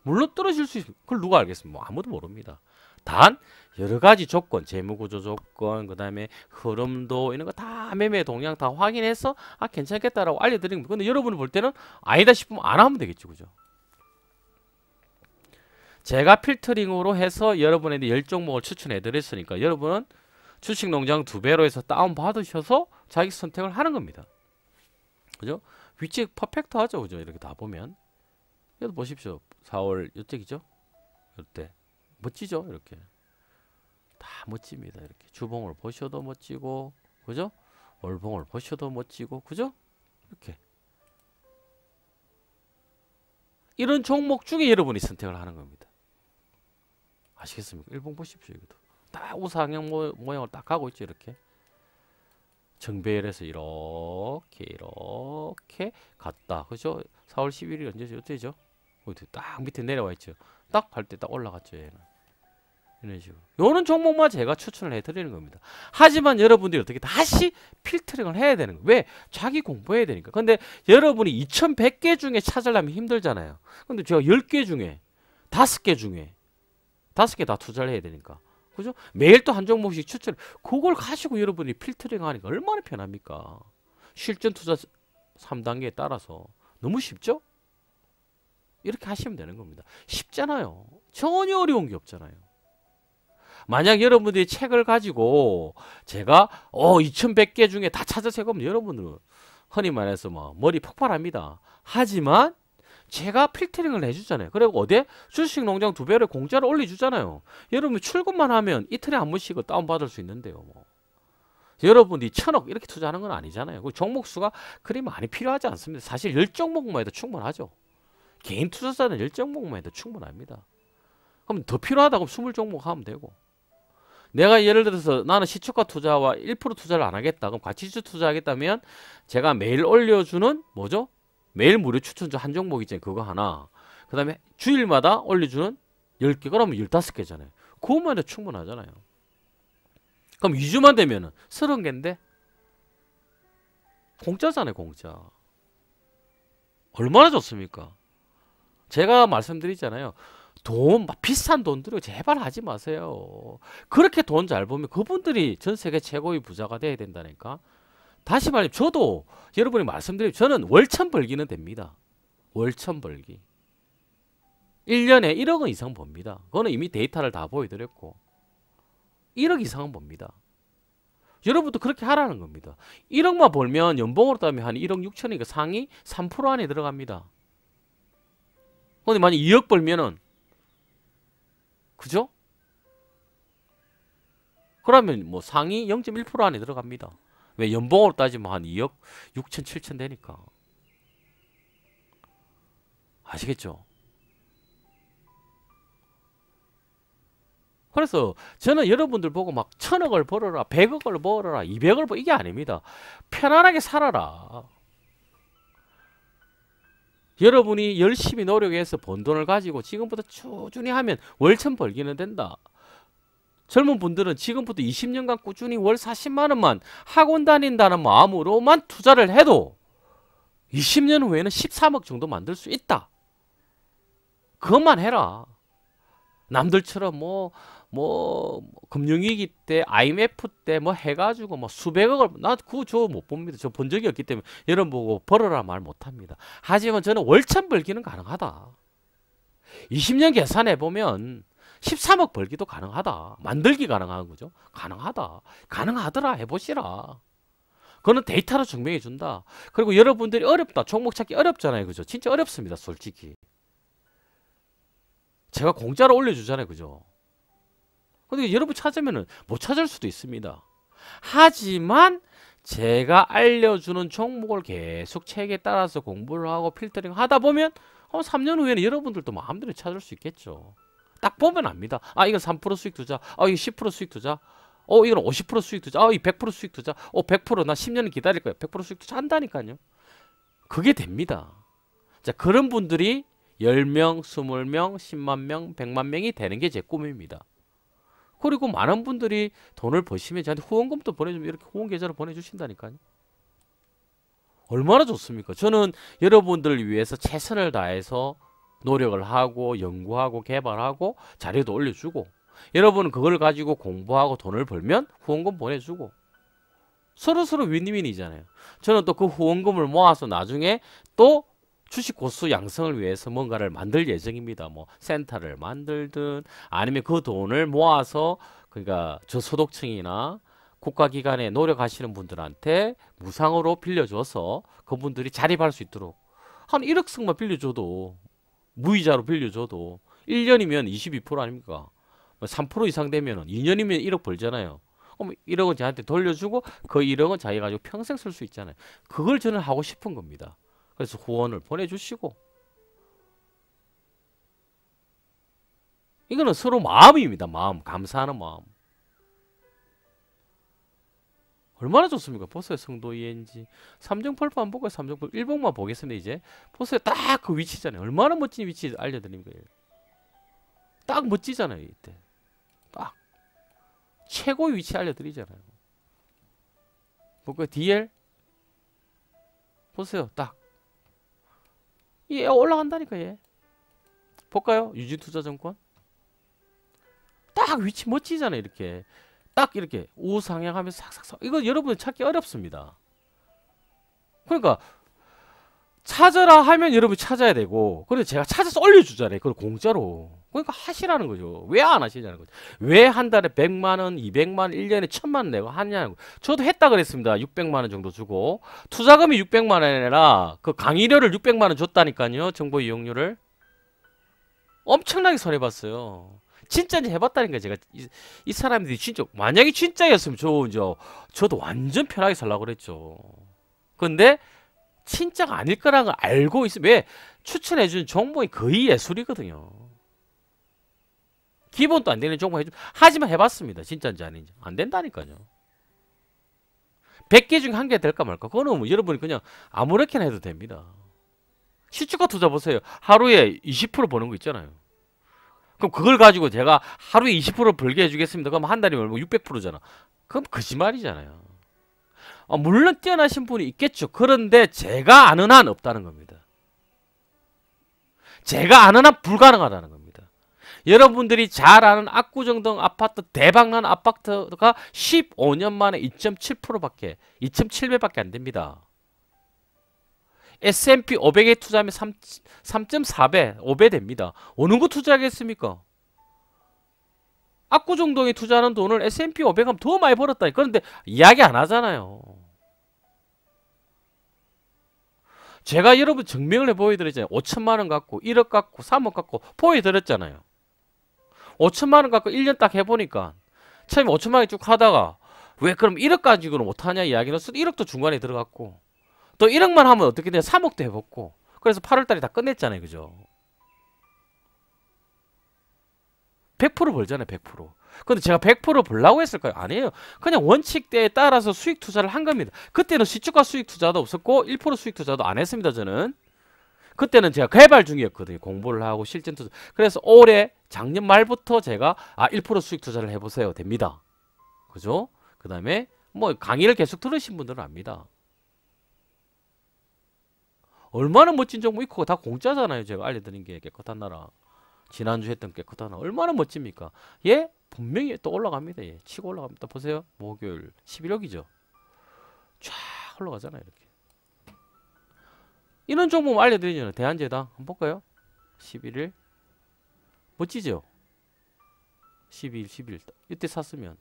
물론 떨어질 수 있습니다. 그걸 누가 알겠습니까? 뭐 아무도 모릅니다. 단 여러 가지 조건, 재무구조 조건, 그 다음에 흐름도 이런 거 다 매매 동향 다 확인해서 괜찮겠다라고 알려드리는 거예요. 근데 여러분이 볼 때는 아니다 싶으면 안 하면 되겠죠. 그죠? 제가 필터링으로 해서 여러분에게 10종목을 추천해 드렸으니까 여러분은 주식농장 2배로 해서 다운받으셔서 자기 선택을 하는 겁니다. 그죠? 위치 퍼펙트 하죠. 그죠? 이렇게 다 보면. 여기 보십시오. 4월 이쪽이죠? 이때 멋지죠? 이렇게. 다 멋집니다. 이렇게 주봉을 보셔도 멋지고, 그죠? 월봉을 보셔도 멋지고, 그죠? 이렇게. 이런 종목 중에 여러분이 선택을 하는 겁니다. 아시겠습니까? 일봉 보십시오. 이것도. 딱 우상향 모양을 딱 하고 있죠. 이렇게. 정배열에서 이렇게 갔다. 그죠? 4월 11일 언제죠? 어때죠? 딱 밑에 내려와 있죠. 딱 갈 때 딱 올라갔죠. 얘는. 이런 식으로. 요런 종목만 제가 추천을 해드리는 겁니다. 하지만 여러분들이 어떻게 다시 필터링을 해야 되는 거예요. 왜? 자기 공부해야 되니까. 근데 여러분이 2100개 중에 찾으려면 힘들잖아요. 근데 제가 10개 중에 5개 중에 5개 다 투자를 해야 되니까. 그죠? 매일 또 한 종목씩 추천. 그걸 가지고 여러분이 필터링 하니까 얼마나 편합니까? 실전 투자 3단계에 따라서. 너무 쉽죠? 이렇게 하시면 되는 겁니다. 쉽잖아요. 전혀 어려운 게 없잖아요. 만약 여러분들이 책을 가지고 제가 2100개 중에 다 찾아서 그러면 여러분들은 흔히 말해서 뭐 머리 폭발합니다. 하지만 제가 필터링을 해주잖아요. 그리고 어디에? 주식농장 2배를 공짜로 올려주잖아요. 여러분이 출근만 하면 이틀에 한 번씩 다운받을 수 있는데요. 뭐. 여러분이 1000억 이렇게 투자하는 건 아니잖아요. 그 종목 수가 그리 많이 필요하지 않습니다. 사실 10종목만 해도 충분하죠. 개인 투자자는 10종목만 해도 충분합니다. 그럼 더 필요하다고 20종목 하면 되고. 내가 예를 들어서 나는 시초가 투자와 1% 투자를 안 하겠다. 그럼 가치주식 투자하겠다면 제가 매일 올려주는 뭐죠? 매일 무료 추천주 한 종목 있잖아요. 그거 하나. 그 다음에 주일마다 올려주는 10개. 그러면 15개잖아요. 그것만 해도 충분하잖아요. 그럼 2주만 되면은 30개인데? 공짜잖아요. 공짜. 얼마나 좋습니까? 제가 말씀드리잖아요. 돈, 비싼 돈 들여 제발 하지 마세요. 그렇게 돈 잘 벌면 그분들이 전 세계 최고의 부자가 돼야 된다니까. 다시 말해, 저도 여러분이 말씀드리면 저는 월천 벌기는 됩니다. 월천 벌기. 1년에 1억 원 이상 법니다. 그거는 이미 데이터를 다 보여드렸고 1억 이상은 법니다. 여러분도 그렇게 하라는 겁니다. 1억만 벌면 연봉으로 따면 한 1억 6천이니까 상위 3% 안에 들어갑니다. 근데 만약 2억 벌면은 그죠? 그러면 뭐 상위 0.1% 안에 들어갑니다. 왜? 연봉으로 따지면 한 2억 6천 7천 되니까. 아시겠죠? 그래서 저는 여러분들 보고 막 1000억을 벌어라, 100억을 벌어라, 200억을 벌어라 이게 아닙니다. 편안하게 살아라. 여러분이 열심히 노력해서 번 돈을 가지고 지금부터 꾸준히 하면 월천 벌기는 된다. 젊은 분들은 지금부터 20년간 꾸준히 월 40만 원만 학원 다닌다는 마음으로만 투자를 해도 20년 후에는 13억 정도 만들 수 있다. 그것만 해라. 남들처럼 금융위기 때 IMF 때 뭐 해가지고 뭐 수백억을 나 그거 저 못 봅니다. 저 본 적이 없기 때문에 여러분 보고 벌어라 말 못합니다. 하지만 저는 월천 벌기는 가능하다. 20년 계산해 보면 13억 벌기도 가능하다. 만들기 가능한 거죠. 가능하다. 가능하더라. 해보시라. 그거는 데이터로 증명해 준다. 그리고 여러분들이 어렵다. 종목 찾기 어렵잖아요. 그죠? 진짜 어렵습니다. 솔직히. 제가 공짜로 올려주잖아요. 그죠? 근데 여러분 찾으면은 못 찾을 수도 있습니다. 하지만 제가 알려주는 종목을 계속 책에 따라서 공부를 하고 필터링 하다 보면 3년 후에는 여러분들도 마음대로 찾을 수 있겠죠. 딱 보면 압니다. 아, 이건 3% 수익 투자. 아, 이건 10% 수익 투자. 이건 50% 수익 투자. 아, 이 100% 수익 투자. 100%나 10년은 기다릴 거예요. 100% 수익 투자 한다니까요. 그게 됩니다. 자, 그런 분들이 10명, 20명, 10만 명, 100만 명이 되는 게 제 꿈입니다. 그리고 많은 분들이 돈을 버시면 저한테 후원금도 보내주면 이렇게 후원 계좌를 보내주신다니까요. 얼마나 좋습니까? 저는 여러분들을 위해서 최선을 다해서 노력을 하고 연구하고 개발하고 자료도 올려주고 여러분은 그걸 가지고 공부하고 돈을 벌면 후원금 보내주고 서로서로 윈윈이잖아요. 저는 또 그 후원금을 모아서 나중에 또 주식 고수 양성을 위해서 뭔가를 만들 예정입니다. 뭐 센터를 만들든 아니면 그 돈을 모아서 그러니까 저소득층이나 국가기관에 노력하시는 분들한테 무상으로 빌려줘서 그분들이 자립할 수 있도록 한 1억씩만 빌려줘도 무이자로 빌려줘도 1년이면 22% 아닙니까? 3% 이상 되면 2년이면 1억 벌잖아요. 그럼 1억은 저한테 돌려주고 그 1억은 자기가 가지고 평생 쓸 수 있잖아요. 그걸 저는 하고 싶은 겁니다. 그래서 후원을 보내주시고 이거는 서로 마음입니다. 마음. 감사하는 마음. 얼마나 좋습니까? 보세요. 성도 ENG 3정펄프 안 보고 3정펄프 1봉만 보겠습니다. 이제 보세요. 딱 그 위치잖아요. 얼마나 멋진 위치 알려드린 거예요. 딱 멋지잖아요. 이때 최고의 위치 알려드리잖아요. 볼까요? DL 보세요. 딱 얘 올라간다니까 얘. 볼까요? 유진투자증권 딱 위치 멋지잖아요. 이렇게 딱 이렇게 우상향하면서 싹싹싹. 이거 여러분 찾기 어렵습니다. 그러니까 찾아라 하면 여러분이 찾아야 되고, 그래서 제가 찾아서 올려주잖아요. 그걸 공짜로. 그러니까 하시라는 거죠. 왜 안 하시냐는 거죠. 왜 한 달에 100만원, 200만원, 1년에 1000만원 내고 하냐는 거죠. 저도 했다 그랬습니다. 600만원 정도 주고. 투자금이 600만원이 아니라 그 강의료를 600만원 줬다니까요. 정보 이용료를. 엄청나게 손해봤어요. 진짜인지 해봤다니까 제가. 이 사람들이 진짜, 만약에 진짜였으면 저도 완전 편하게 살라고 그랬죠. 근데 진짜가 아닐 거라는 걸 알고 있으면, 왜 추천해준 정보이 거의 예술이거든요. 기본도 안 되는 정보 해주면, 하지만 해봤습니다. 진짜인지 아닌지. 안 된다니까요. 100개 중에 1개 될까 말까. 그거는 뭐 여러분이 그냥 아무렇게나 해도 됩니다. 시초가 투자 보세요. 하루에 20% 버는 거 있잖아요. 그럼 그걸 가지고 제가 하루에 20% 벌게 해주겠습니다. 그럼 한 달이면 600%잖아. 그럼 거짓말이잖아요. 물론 뛰어나신 분이 있겠죠. 그런데 제가 아는 한 없다는 겁니다. 제가 아는 한 불가능하다는 겁니다. 여러분들이 잘 아는 압구정동 아파트, 대박난 아파트가 15년 만에 2.7%밖에 2.7배밖에 안 됩니다. S&P 500에 투자하면 3.4배, 5배 됩니다. 어느 거 투자하겠습니까? 압구정동에 투자하는 돈을 S&P 500 하면 더 많이 벌었다. 그런데 이야기 안 하잖아요. 제가 여러분 증명을 보여드렸잖아요. 5천만원 갖고 1억 갖고 3억 갖고 보여드렸잖아요. 5천만원 갖고 1년 딱 해보니까 처음에 5천만원 쭉 하다가 왜 그럼 1억 가지고는 못하냐 이야기는 1억도 중간에 들어갔고, 또 1억만 하면 어떻게 돼요? 3억도 해봤고, 그래서 8월달에 다 끝냈잖아요. 그죠? 100% 벌잖아요. 100%. 근데 제가 100% 벌라고 했을까요? 아니에요. 그냥 원칙대에 따라서 수익 투자를 한 겁니다. 그때는 시초가 수익 투자도 없었고 1% 수익 투자도 안 했습니다. 저는. 그때는 제가 개발 중이었거든요. 공부를 하고 실전 투자. 그래서 올해 작년 말부터 제가 1% 수익 투자를 해보세요. 됩니다. 그죠? 그 다음에 뭐 강의를 계속 들으신 분들은 압니다. 얼마나 멋진 정보 있고 다 공짜잖아요. 제가 알려드린 게 깨끗한 나라. 지난주 했던 깨끗한 나라. 얼마나 멋집니까? 예? 분명히 또 올라갑니다. 예. 치고 올라갑니다. 보세요. 목요일 11억이죠. 쫙 올라가잖아요. 이렇게. 이런 정보 알려드리잖아요. 대한제당 한번 볼까요? 11일 멋지죠? 12일 11일 이때 샀으면,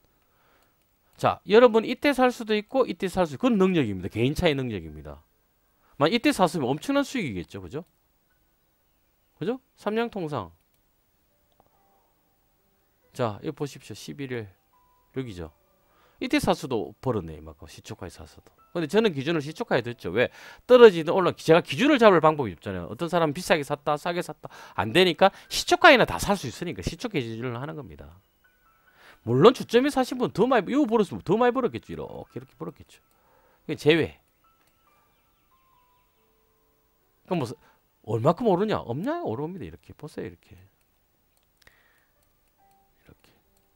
자 여러분 이때 살 수도 있고 이때 살 수 있고, 그건 능력입니다. 개인 차이 능력입니다. 만 이때 샀으면 엄청난 수익이겠죠. 그죠? 그죠? 삼양통상. 자 이거 보십시오. 11일 여기죠. 이때 사서도 벌었네. 이만큼 시초가에 사서도. 근데 저는 기준을 시초가에 뒀죠. 왜? 떨어지는 올라, 제가 기준을 잡을 방법이 없잖아요. 어떤 사람은 비싸게 샀다 싸게 샀다 안 되니까 시초가에는 다 살 수 있으니까 시초가 기준을 하는 겁니다. 물론 주점에 사신 분 더 많이, 이거 벌었으면 더 많이 벌었겠죠. 이렇게 벌었겠죠. 이게 제외. 그럼 뭐 얼마큼 오르냐? 없냐? 오릅니다. 이렇게 보세요. 이렇게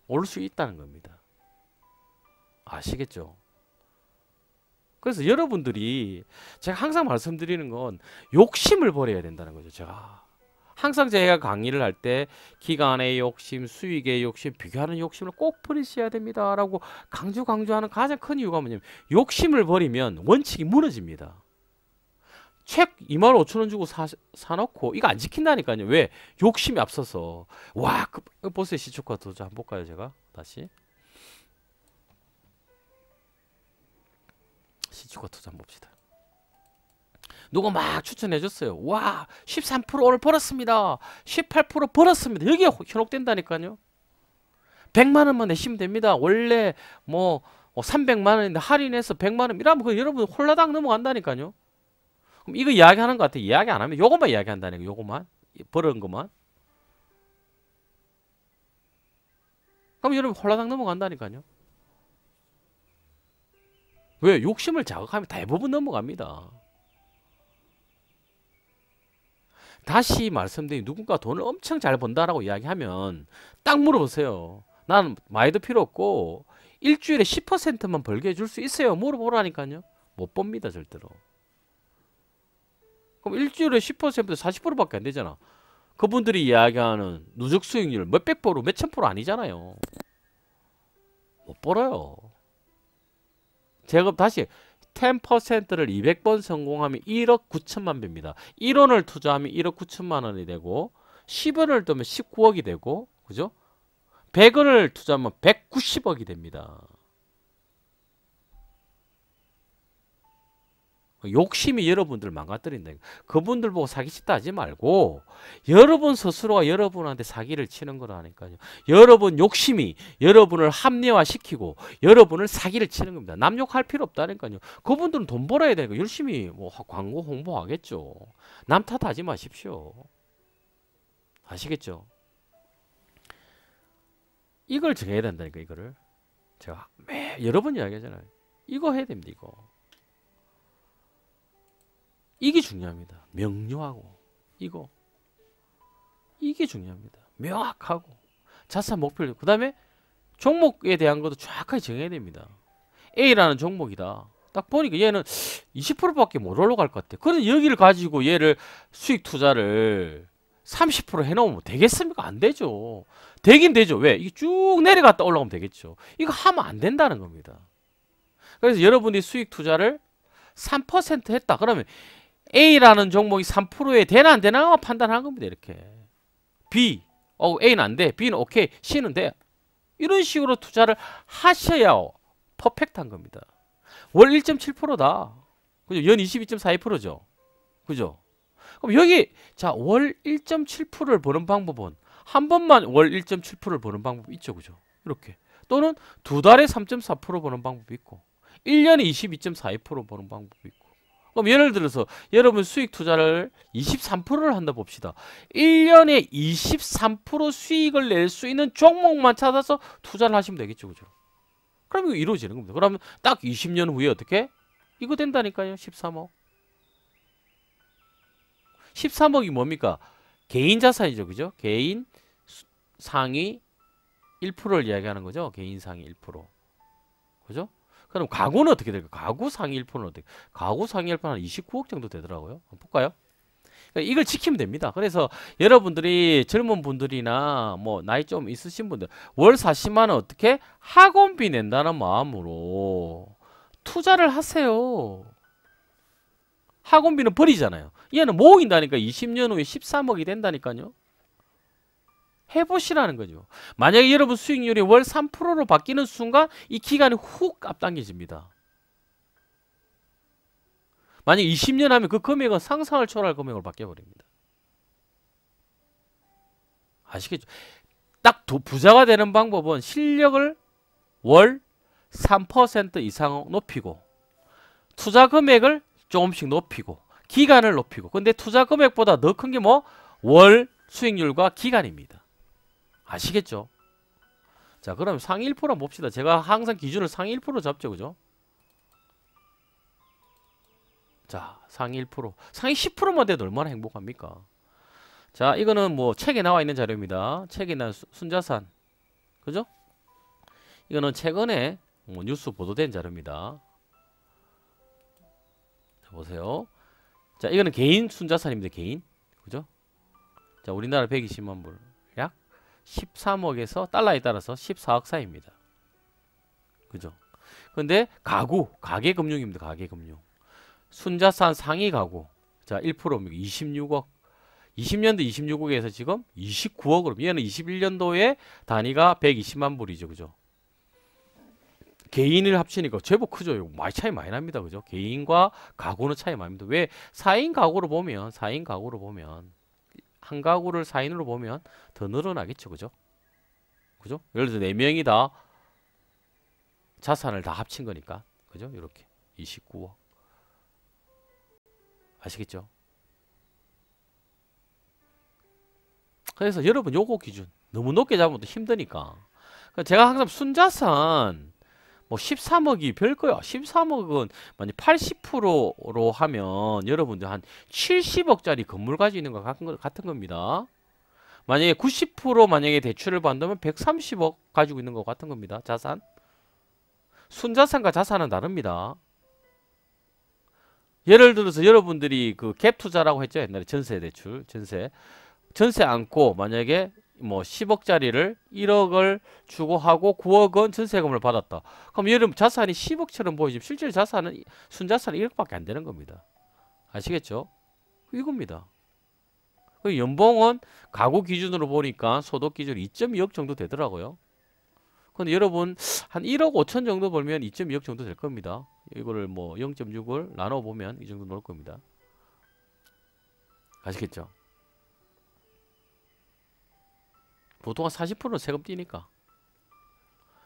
오를 수 있다는 겁니다. 아시겠죠? 그래서 여러분들이, 제가 항상 말씀드리는 건 욕심을 버려야 된다는 거죠. 제가 항상 제가 강의를 할 때 기간의 욕심, 수익의 욕심, 비교하는 욕심을 꼭 버리셔야 됩니다 라고 강조하는 가장 큰 이유가 뭐냐면, 욕심을 버리면 원칙이 무너집니다. 책 25,000원 주고 사놓고 이거 안 지킨다니까요. 왜? 욕심이 앞서서. 와, 보세요. 시초가 도저 한번 볼까요? 제가 다시 시초가 투자 한번 봅시다. 누가 막 추천해줬어요. 와, 13% 오늘 벌었습니다. 18% 벌었습니다. 여기에 현혹된다니까요. 100만원만 내시면 됩니다. 원래 뭐 300만원인데 할인해서 100만원 이러면 그 여러분 홀라당 넘어간다니까요. 그럼 이거 이야기하는 것 같아. 이야기 안 하면 요것만 이야기한다는 거. 요것만 벌은 것만. 그럼 여러분 홀라당 넘어간다니까요. 왜? 욕심을 자극하면 대부분 넘어갑니다. 다시 말씀드린, 누군가 돈을 엄청 잘 번다라고 이야기하면 딱 물어보세요. 난 많이도 필요 없고 일주일에 10%만 벌게 해줄 수 있어요. 물어보라니까요. 못 봅니다 절대로. 그럼 일주일에 10% 40%밖에 안 되잖아. 그분들이 이야기하는 누적 수익률 몇백 프로 몇천 프로 아니잖아요. 못 벌어요. 제가 다시 10%를 200번 성공하면 1억 9천만 배입니다. 1원을 투자하면 1억 9천만 원이 되고 10원을 뜨면 19억이 되고 그죠? 100원을 투자하면 190억이 됩니다. 욕심이 여러분들 망가뜨린다. 그분들 보고 사기치다 하지 말고 여러분 스스로가 여러분한테 사기를 치는 거라니까요. 여러분 욕심이 여러분을 합리화시키고 여러분을 사기를 치는 겁니다. 남 욕할 필요 없다니까요. 그분들은 돈 벌어야 되니까 열심히 뭐 광고 홍보하겠죠. 남 탓하지 마십시오. 아시겠죠? 이걸 정해야 된다니까. 이거를 제가 여러 번 이야기하잖아요. 이거 해야 됩니다. 이게 중요합니다. 명료하고 이게 중요합니다. 명확하고 자산 목표를 그 다음에 종목에 대한 것도 정확하게 정해야 됩니다. A라는 종목이다. 딱 보니까 얘는 20%밖에 못 올라갈 것 같아. 그런데 여기를 가지고 얘를 수익 투자를 30% 해놓으면 되겠습니까? 안 되죠. 되긴 되죠. 왜? 이게 쭉 내려갔다 올라가면 되겠죠. 이거 하면 안 된다는 겁니다. 그래서 여러분이 수익 투자를 3% 했다. 그러면 A라는 종목이 3%에 되나 안 되나 판단하는 겁니다. 이렇게 B, A는 안 돼. B는 오케이. C는 돼. 이런 식으로 투자를 하셔야 퍼펙트한 겁니다. 월 1.7%다. 그죠? 연 22.42%죠. 그죠? 그럼 여기 자, 월 1.7%를 버는 방법은 한 번만 월 1.7%를 버는 방법이 있죠. 그죠? 이렇게. 또는 두 달에 3.4% 버는 방법이 있고 1년에 22.42% 버는 방법이 있고. 그럼 예를 들어서 여러분 수익 투자를 23%를 한다 봅시다. 1년에 23% 수익을 낼 수 있는 종목만 찾아서 투자를 하시면 되겠죠. 그죠? 그럼 이거 이루어지는 겁니다. 그러면 딱 20년 후에 어떻게? 이거 된다니까요. 13억. 13억이 뭡니까? 개인 자산이죠. 그죠? 개인 상위 1%를 이야기하는 거죠. 개인 상위 1%. 그죠? 그럼 가구는 어떻게 될까요? 가구 상위 1%는 어떻게? 가구 상위 1%는 한 29억 정도 되더라고요. 한번 볼까요? 그러니까 이걸 지키면 됩니다. 그래서 여러분들이 젊은 분들이나 뭐 나이 좀 있으신 분들 월 40만 원 어떻게 학원비 낸다는 마음으로 투자를 하세요. 학원비는 버리잖아요. 얘는 모인다니까 20년 후에 13억이 된다니까요. 해보시라는 거죠. 만약에 여러분 수익률이 월 3%로 바뀌는 순간 이 기간이 훅 앞당겨집니다. 만약 20년 하면 그 금액은 상상을 초월할 금액으로 바뀌어버립니다. 아시겠죠? 딱 부자가 되는 방법은 실력을 월 3% 이상 높이고 투자 금액을 조금씩 높이고 기간을 높이고 근데 투자 금액보다 더 큰 게 뭐? 월 수익률과 기간입니다. 아시겠죠? 자, 그럼 상위 1% 한번 봅시다. 제가 항상 기준을 상위 1% 잡죠. 그죠? 자, 상위 1%. 상위 10%만 돼도 얼마나 행복합니까? 자, 이거는 뭐 책에 나와 있는 자료입니다. 책에 나온 순자산. 그죠? 이거는 최근에 뭐 뉴스 보도된 자료입니다. 자, 보세요. 자, 이거는 개인 순자산입니다. 개인. 그죠? 자, 우리나라 120만 불. 약 13억에서 달러에 따라서 14억 사이입니다. 그죠? 근데 가구, 가계금융입니다. 가계금융. 순자산 상위 가구. 자, 1%입니다. 26억. 20년도 26억에서 지금 29억으로. 얘는 21년도에 단위가 120만 불이죠. 그죠? 개인을 합치니까 제법 크죠. 많이 차이 많이 납니다. 그죠? 개인과 가구는 차이 많이 납니다. 왜? 4인 가구로 보면 한 가구를 4인으로 보면 더 늘어나겠죠. 그죠? 그죠? 예를 들어 4명이 다 자산을 다 합친 거니까. 그죠? 이렇게 29억. 아시겠죠? 그래서 여러분 요거 기준 너무 높게 잡으면 또 힘드니까. 제가 항상 순자산 뭐 13억이 별거야. 13억은 만약 80%로 하면 여러분들 한 70억짜리 건물 가지고 있는 거 같은 겁니다. 만약에 90% 만약에 대출을 받는다면 130억 가지고 있는 것 같은 겁니다. 자산. 순자산과 자산은 다릅니다. 예를 들어서 여러분들이 그 갭 투자라고 했죠. 옛날에 전세 대출, 전세 안고 만약에 뭐 10억짜리를 1억을 주고 하고 9억은 전세금을 받았다. 그럼 여러분 자산이 10억처럼 보이지만 실제 자산은 순자산은 1억밖에 안 되는 겁니다. 아시겠죠? 이겁니다. 연봉은 가구 기준으로 보니까 소득 기준 2.2억 정도 되더라고요. 근데 여러분 한 1억 5천 정도 벌면 2.2억 정도 될 겁니다. 이거를 뭐 0.6을 나눠보면 이 정도 나올 겁니다. 아시겠죠? 보통 한 40%는 세금 띄니까.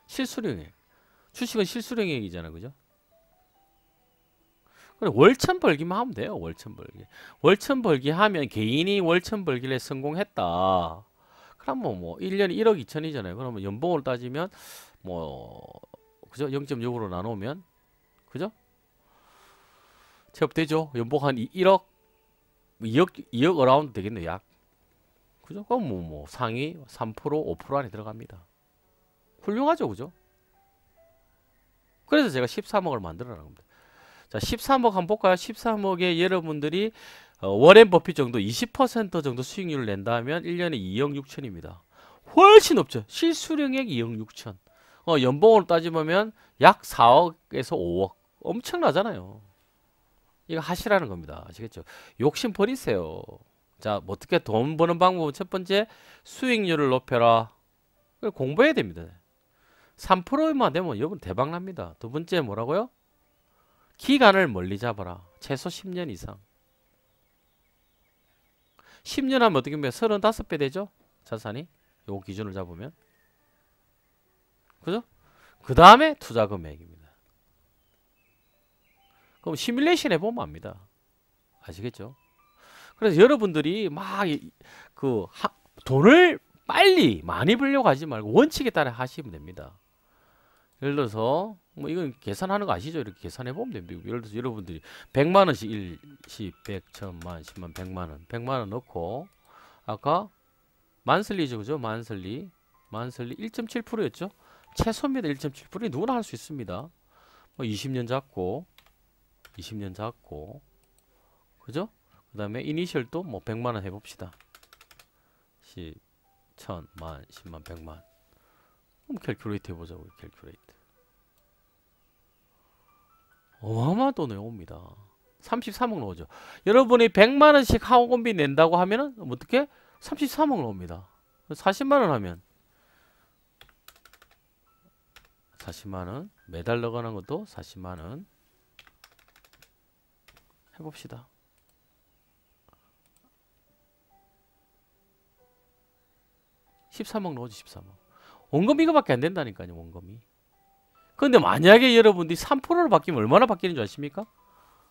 실수령액. 주식은 실수령액이잖아. 그죠? 월천 벌기만 하면 돼요. 월천 벌기. 월천 벌기 하면 개인이 월천 벌기를 성공했다. 그럼 뭐 1년에 1억 2천이잖아요. 그러면 연봉을 따지면 뭐 그죠? 0.6으로 나누면 그죠? 제법되죠. 연봉 한 1억 2억 어라운드 되겠네. 약. 그죠? 그럼 뭐 상위 3% 5% 안에 들어갑니다. 훌륭하죠. 그죠? 그래서 제가 13억을 만들어라는 겁니다. 자, 13억 한번 볼까요? 13억에 여러분들이 워렌 버핏 정도 20% 정도 수익률을 낸다면 1년에 2억 6천입니다. 훨씬 높죠. 실수령액 2억 6천. 연봉으로 따지면 약 4억에서 5억. 엄청나잖아요. 이거 하시라는 겁니다. 아시겠죠? 욕심 버리세요. 자, 뭐 어떻게 돈 버는 방법은 첫 번째 수익률을 높여라. 공부해야 됩니다. 3%만 되면 여러분 대박 납니다. 두 번째 뭐라고요? 기간을 멀리 잡아라. 최소 10년 이상. 10년 하면 어떻게 보면 35배 되죠? 자산이. 요 기준을 잡으면. 그죠? 그 다음에 투자 금액입니다. 그럼 시뮬레이션 해보면 압니다. 아시겠죠? 그래서 여러분들이 막 돈을 빨리 많이 벌려고 하지 말고 원칙에 따라 하시면 됩니다. 예를 들어서 뭐 이건 계산하는 거 아시죠? 이렇게 계산해 보면 됩니다. 예를 들어서 여러분들이 100만 원씩 1, 10, 100, 1000만, 10만, 100만 원. 100만 원 넣고 아까 만슬리죠. 그죠? 만슬리 1.7%였죠? 최소입니다. 1.7%. 누구나 할 수 있습니다. 뭐 20년 잡고 그죠? 그 다음에 이니셜도 뭐 100만 원 해봅시다. 10, 1000, 만, 10만, 100만. 그럼 캘큘레이트 해보자고. 캘큘레이트. 어마어마한 돈이 옵니다. 33억 나오죠. 여러분이 100만원씩 학원비 낸다고 하면은 어떻게? 33억 나옵니다. 40만원 하면 40만원 매달 넣어가는 것도 40만원 해봅시다. (13억) 나오지. 13억. 원금 이거밖에 안 된다니까요. 원금이. 근데 만약에 여러분들이 3%로 바뀌면 얼마나 바뀌는 줄 아십니까?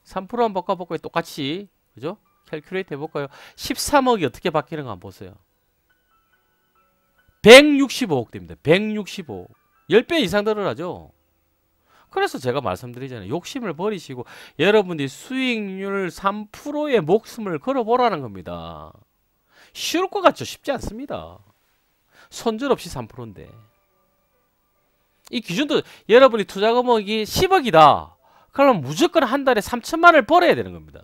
3%만 바꿔볼까요? 똑같이. 그죠? 캘큘레이트 해볼까요? 13억이 어떻게 바뀌는가 한번 보세요. 165억 됩니다. 165억. 10배 이상 늘어나죠? 그래서 제가 말씀드리잖아요. 욕심을 버리시고 여러분들이 수익률 3%의 목숨을 걸어보라는 겁니다. 쉬울 것 같죠? 쉽지 않습니다. 손절없이 3%인데. 이 기준도 여러분이 투자 금액이 10억이다. 그러면 무조건 한 달에 3천만을 벌어야 되는 겁니다.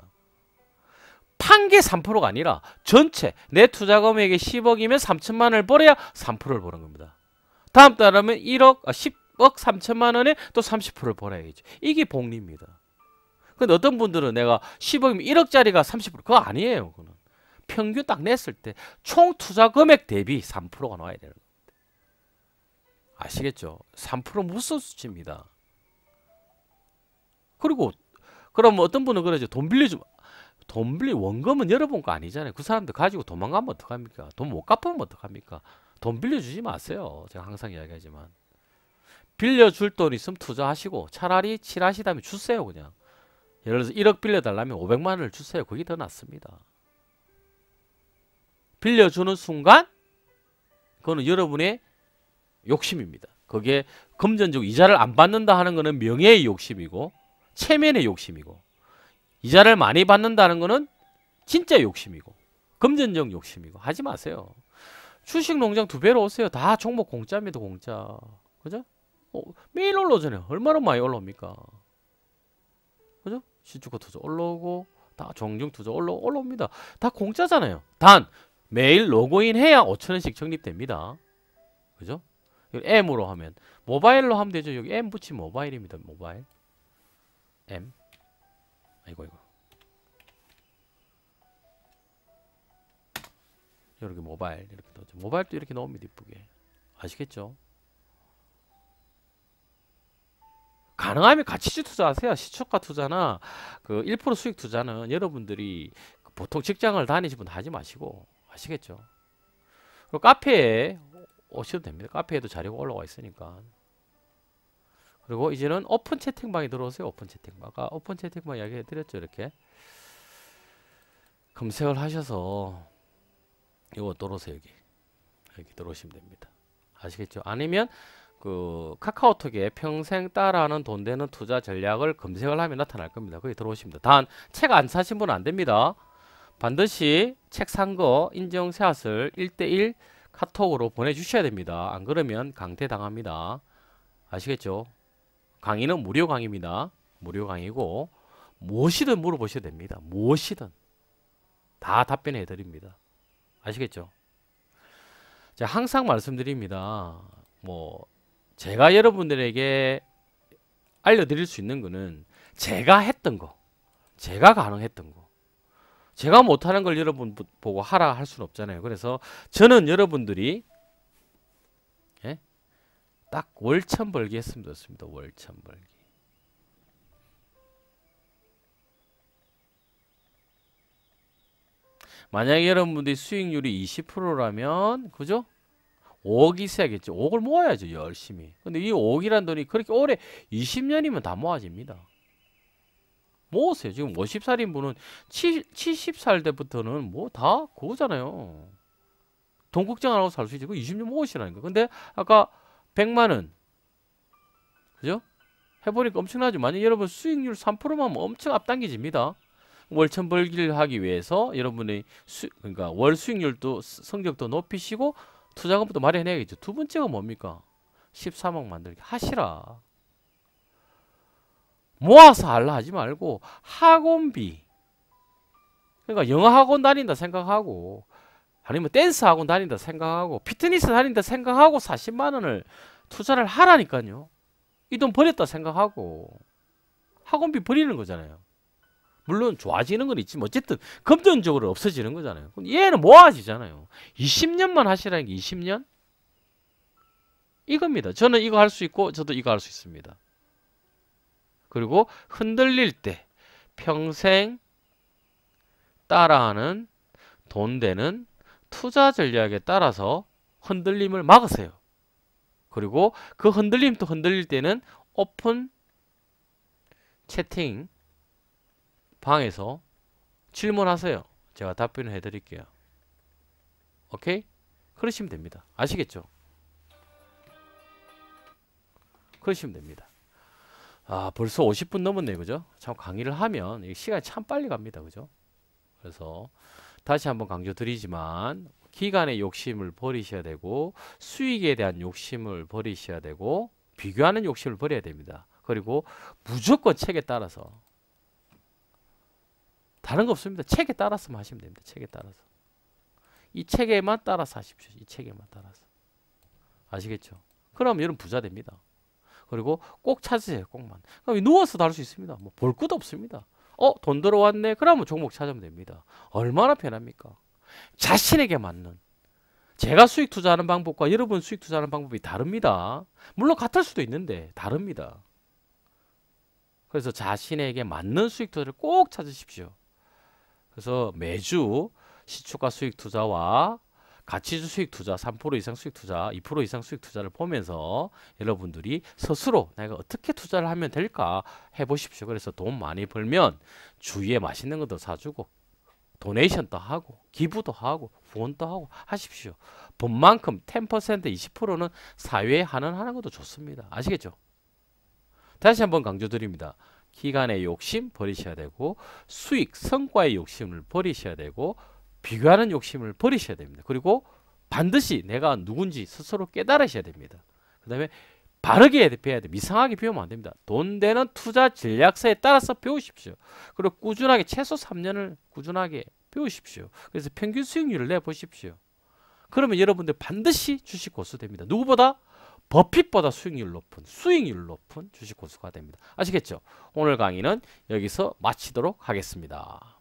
판 게 3%가 아니라 전체 내 투자 금액이 10억이면 3천만을 벌어야 3%를 버는 겁니다. 다음 달 하면 10억 3천만 원에 또 30%를 벌어야겠죠. 이게 복리입니다. 근데 어떤 분들은 내가 10억이면 1억짜리가 30% 그거 아니에요. 그거는. 평균 딱 냈을 때 총 투자 금액 대비 3%가 나와야 되는 겁니다. 아시겠죠? 3% 무슨 수치입니다. 그리고 그럼 어떤 분은 그러죠. 돈 빌리 원금은 여러분 거 아니잖아요. 그 사람들 가지고 도망가면 어떡합니까? 돈 못 갚으면 어떡합니까? 돈 빌려주지 마세요. 제가 항상 이야기하지만. 빌려줄 돈 있으면 투자하시고 차라리 칠하시다면 주세요. 그냥. 예를 들어서 1억 빌려달라면 500만 원을 주세요. 그게 더 낫습니다. 빌려주는 순간 그거는 여러분의 욕심입니다. 그게 금전적 이자를 안 받는다 하는 거는 명예의 욕심이고 체면의 욕심이고 이자를 많이 받는다는 거는 진짜 욕심이고 금전적 욕심이고 하지 마세요. 주식 농장 2배로 오세요. 다 종목 공짜입니다. 공짜. 그죠? 매일 올라오잖아요. 얼마나 많이 올라옵니까? 그죠? 시주가 투자 올라오고 다 정중 투자 올라옵니다. 다 공짜잖아요. 단 매일 로그인 해야 5,000원씩 적립됩니다. 그죠? M으로 하면 모바일로 하면 되죠. 여기 M 붙이면 모바일입니다. 모바일 M. 아이고 이렇게 모바일 이렇게 넣죠. 모바일도 이렇게 넣으면 이쁘게. 아시겠죠? 가능하면 가치주 투자하세요. 시초가 투자나 그 1% 수익 투자는 여러분들이 보통 직장을 다니시는 분 하지 마시고. 아시겠죠? 그리고 카페에 오셔도 됩니다. 카페에도 자료가 올라와 있으니까. 그리고 이제는 오픈 채팅방에 들어오세요. 오픈 채팅방. 아까 오픈 채팅방 이야기 해드렸죠. 이렇게 검색을 하셔서 이거 들어오세요. 여기 들어오시면 됩니다. 아시겠죠? 아니면 그 카카오톡에 평생 따라하는 돈 되는 투자 전략을 검색을 하면 나타날 겁니다. 거기 들어오십니다. 단 책 안 사신 분은 안 됩니다. 반드시 책 산 거 인증샷을 1:1 카톡으로 보내주셔야 됩니다. 안 그러면 강퇴당합니다. 아시겠죠? 강의는 무료 강의입니다. 무료 강의고 무엇이든 물어보셔도 됩니다. 무엇이든 다 답변해 드립니다. 아시겠죠? 자, 항상 말씀드립니다. 뭐 제가 여러분들에게 알려드릴 수 있는 거는 제가 했던 거, 제가 가능했던 거, 제가 못하는 걸 여러분 보고 하라 할 수는 없잖아요. 그래서 저는 여러분들이 딱 월천 벌기 했으면 좋습니다. 월천 벌기. 만약에 여러분들이 수익률이 20%라면 그죠? 5억 있어야겠죠. 5억을 모아야죠. 열심히. 근데 이 5억이란 돈이 그렇게 오래 20년이면 다 모아집니다. 모으세요. 지금 50살인 분은 70살 때부터는 뭐 다 그거잖아요. 돈 걱정 안 하고 살 수 있지. 그 20년 모으시라니까. 근데 아까 100만원 그죠? 해보니까 엄청나죠. 만약 여러분 수익률 3%만 하면 엄청 앞당겨집니다. 월천 벌기를 하기 위해서 여러분의 그러니까 월 수익률도 성적도 높이시고 투자금부터 마련해야겠죠. 두 번째가 뭡니까? 13억 만들기 하시라. 모아서 하려 하지 말고 학원비. 그러니까 영어 학원 다닌다 생각하고 아니면 댄스 학원 다닌다 생각하고 피트니스 다닌다 생각하고 40만 원을 투자를 하라니까요. 이 돈 버렸다 생각하고 학원비 버리는 거잖아요. 물론 좋아지는 건 있지만 어쨌든 금전적으로 없어지는 거잖아요. 얘는 모아지잖아요. 20년만 하시라는 게 20년? 이겁니다. 저는 이거 할 수 있고 저도 이거 할 수 있습니다. 그리고 흔들릴 때 평생 따라하는 돈 되는 투자 전략에 따라서 흔들림을 막으세요. 그리고 그 흔들림 또 흔들릴 때는 오픈 채팅 방에서 질문하세요. 제가 답변을 해드릴게요. 오케이? 그러시면 됩니다. 아시겠죠? 그러시면 됩니다. 아, 벌써 50분 넘었네요. 그죠? 참 강의를 하면 시간이 참 빨리 갑니다. 그죠? 그래서 다시 한번 강조드리지만 기간의 욕심을 버리셔야 되고 수익에 대한 욕심을 버리셔야 되고 비교하는 욕심을 버려야 됩니다. 그리고 무조건 책에 따라서 다른 거 없습니다. 책에 따라서만 하시면 됩니다. 책에 따라서. 이 책에만 따라서 하십시오. 이 책에만 따라서. 아시겠죠? 그럼 여러분 부자 됩니다. 그리고 꼭 찾으세요. 꼭만. 그럼 누워서도 할 수 있습니다. 뭐 볼 것도 없습니다. 돈 들어왔네. 그러면 종목 찾으면 됩니다. 얼마나 편합니까? 자신에게 맞는. 제가 수익 투자하는 방법과 여러분 수익 투자하는 방법이 다릅니다. 물론 같을 수도 있는데 다릅니다. 그래서 자신에게 맞는 수익 투자를 꼭 찾으십시오. 그래서 매주 시초가 수익 투자와 가치주 수익 투자, 3% 이상 수익 투자, 2% 이상 수익 투자를 보면서 여러분들이 스스로 내가 어떻게 투자를 하면 될까 해보십시오. 그래서 돈 많이 벌면 주위에 맛있는 것도 사주고 도네이션도 하고 기부도 하고 후원도 하고 하십시오. 번만큼 10% 20%는 사회에 환원하는 것도 좋습니다. 아시겠죠? 다시 한번 강조드립니다. 기간의 욕심 버리셔야 되고 수익, 성과의 욕심을 버리셔야 되고 비교하는 욕심을 버리셔야 됩니다. 그리고 반드시 내가 누군지 스스로 깨달으셔야 됩니다. 그 다음에 바르게 배워야 돼요. 이상하게 배우면 안 됩니다. 돈 되는 투자 전략서에 따라서 배우십시오. 그리고 꾸준하게 최소 3년을 꾸준하게 배우십시오. 그래서 평균 수익률을 내보십시오. 그러면 여러분들 반드시 주식 고수 됩니다. 누구보다? 버핏보다 수익률 높은 주식 고수가 됩니다. 아시겠죠? 오늘 강의는 여기서 마치도록 하겠습니다.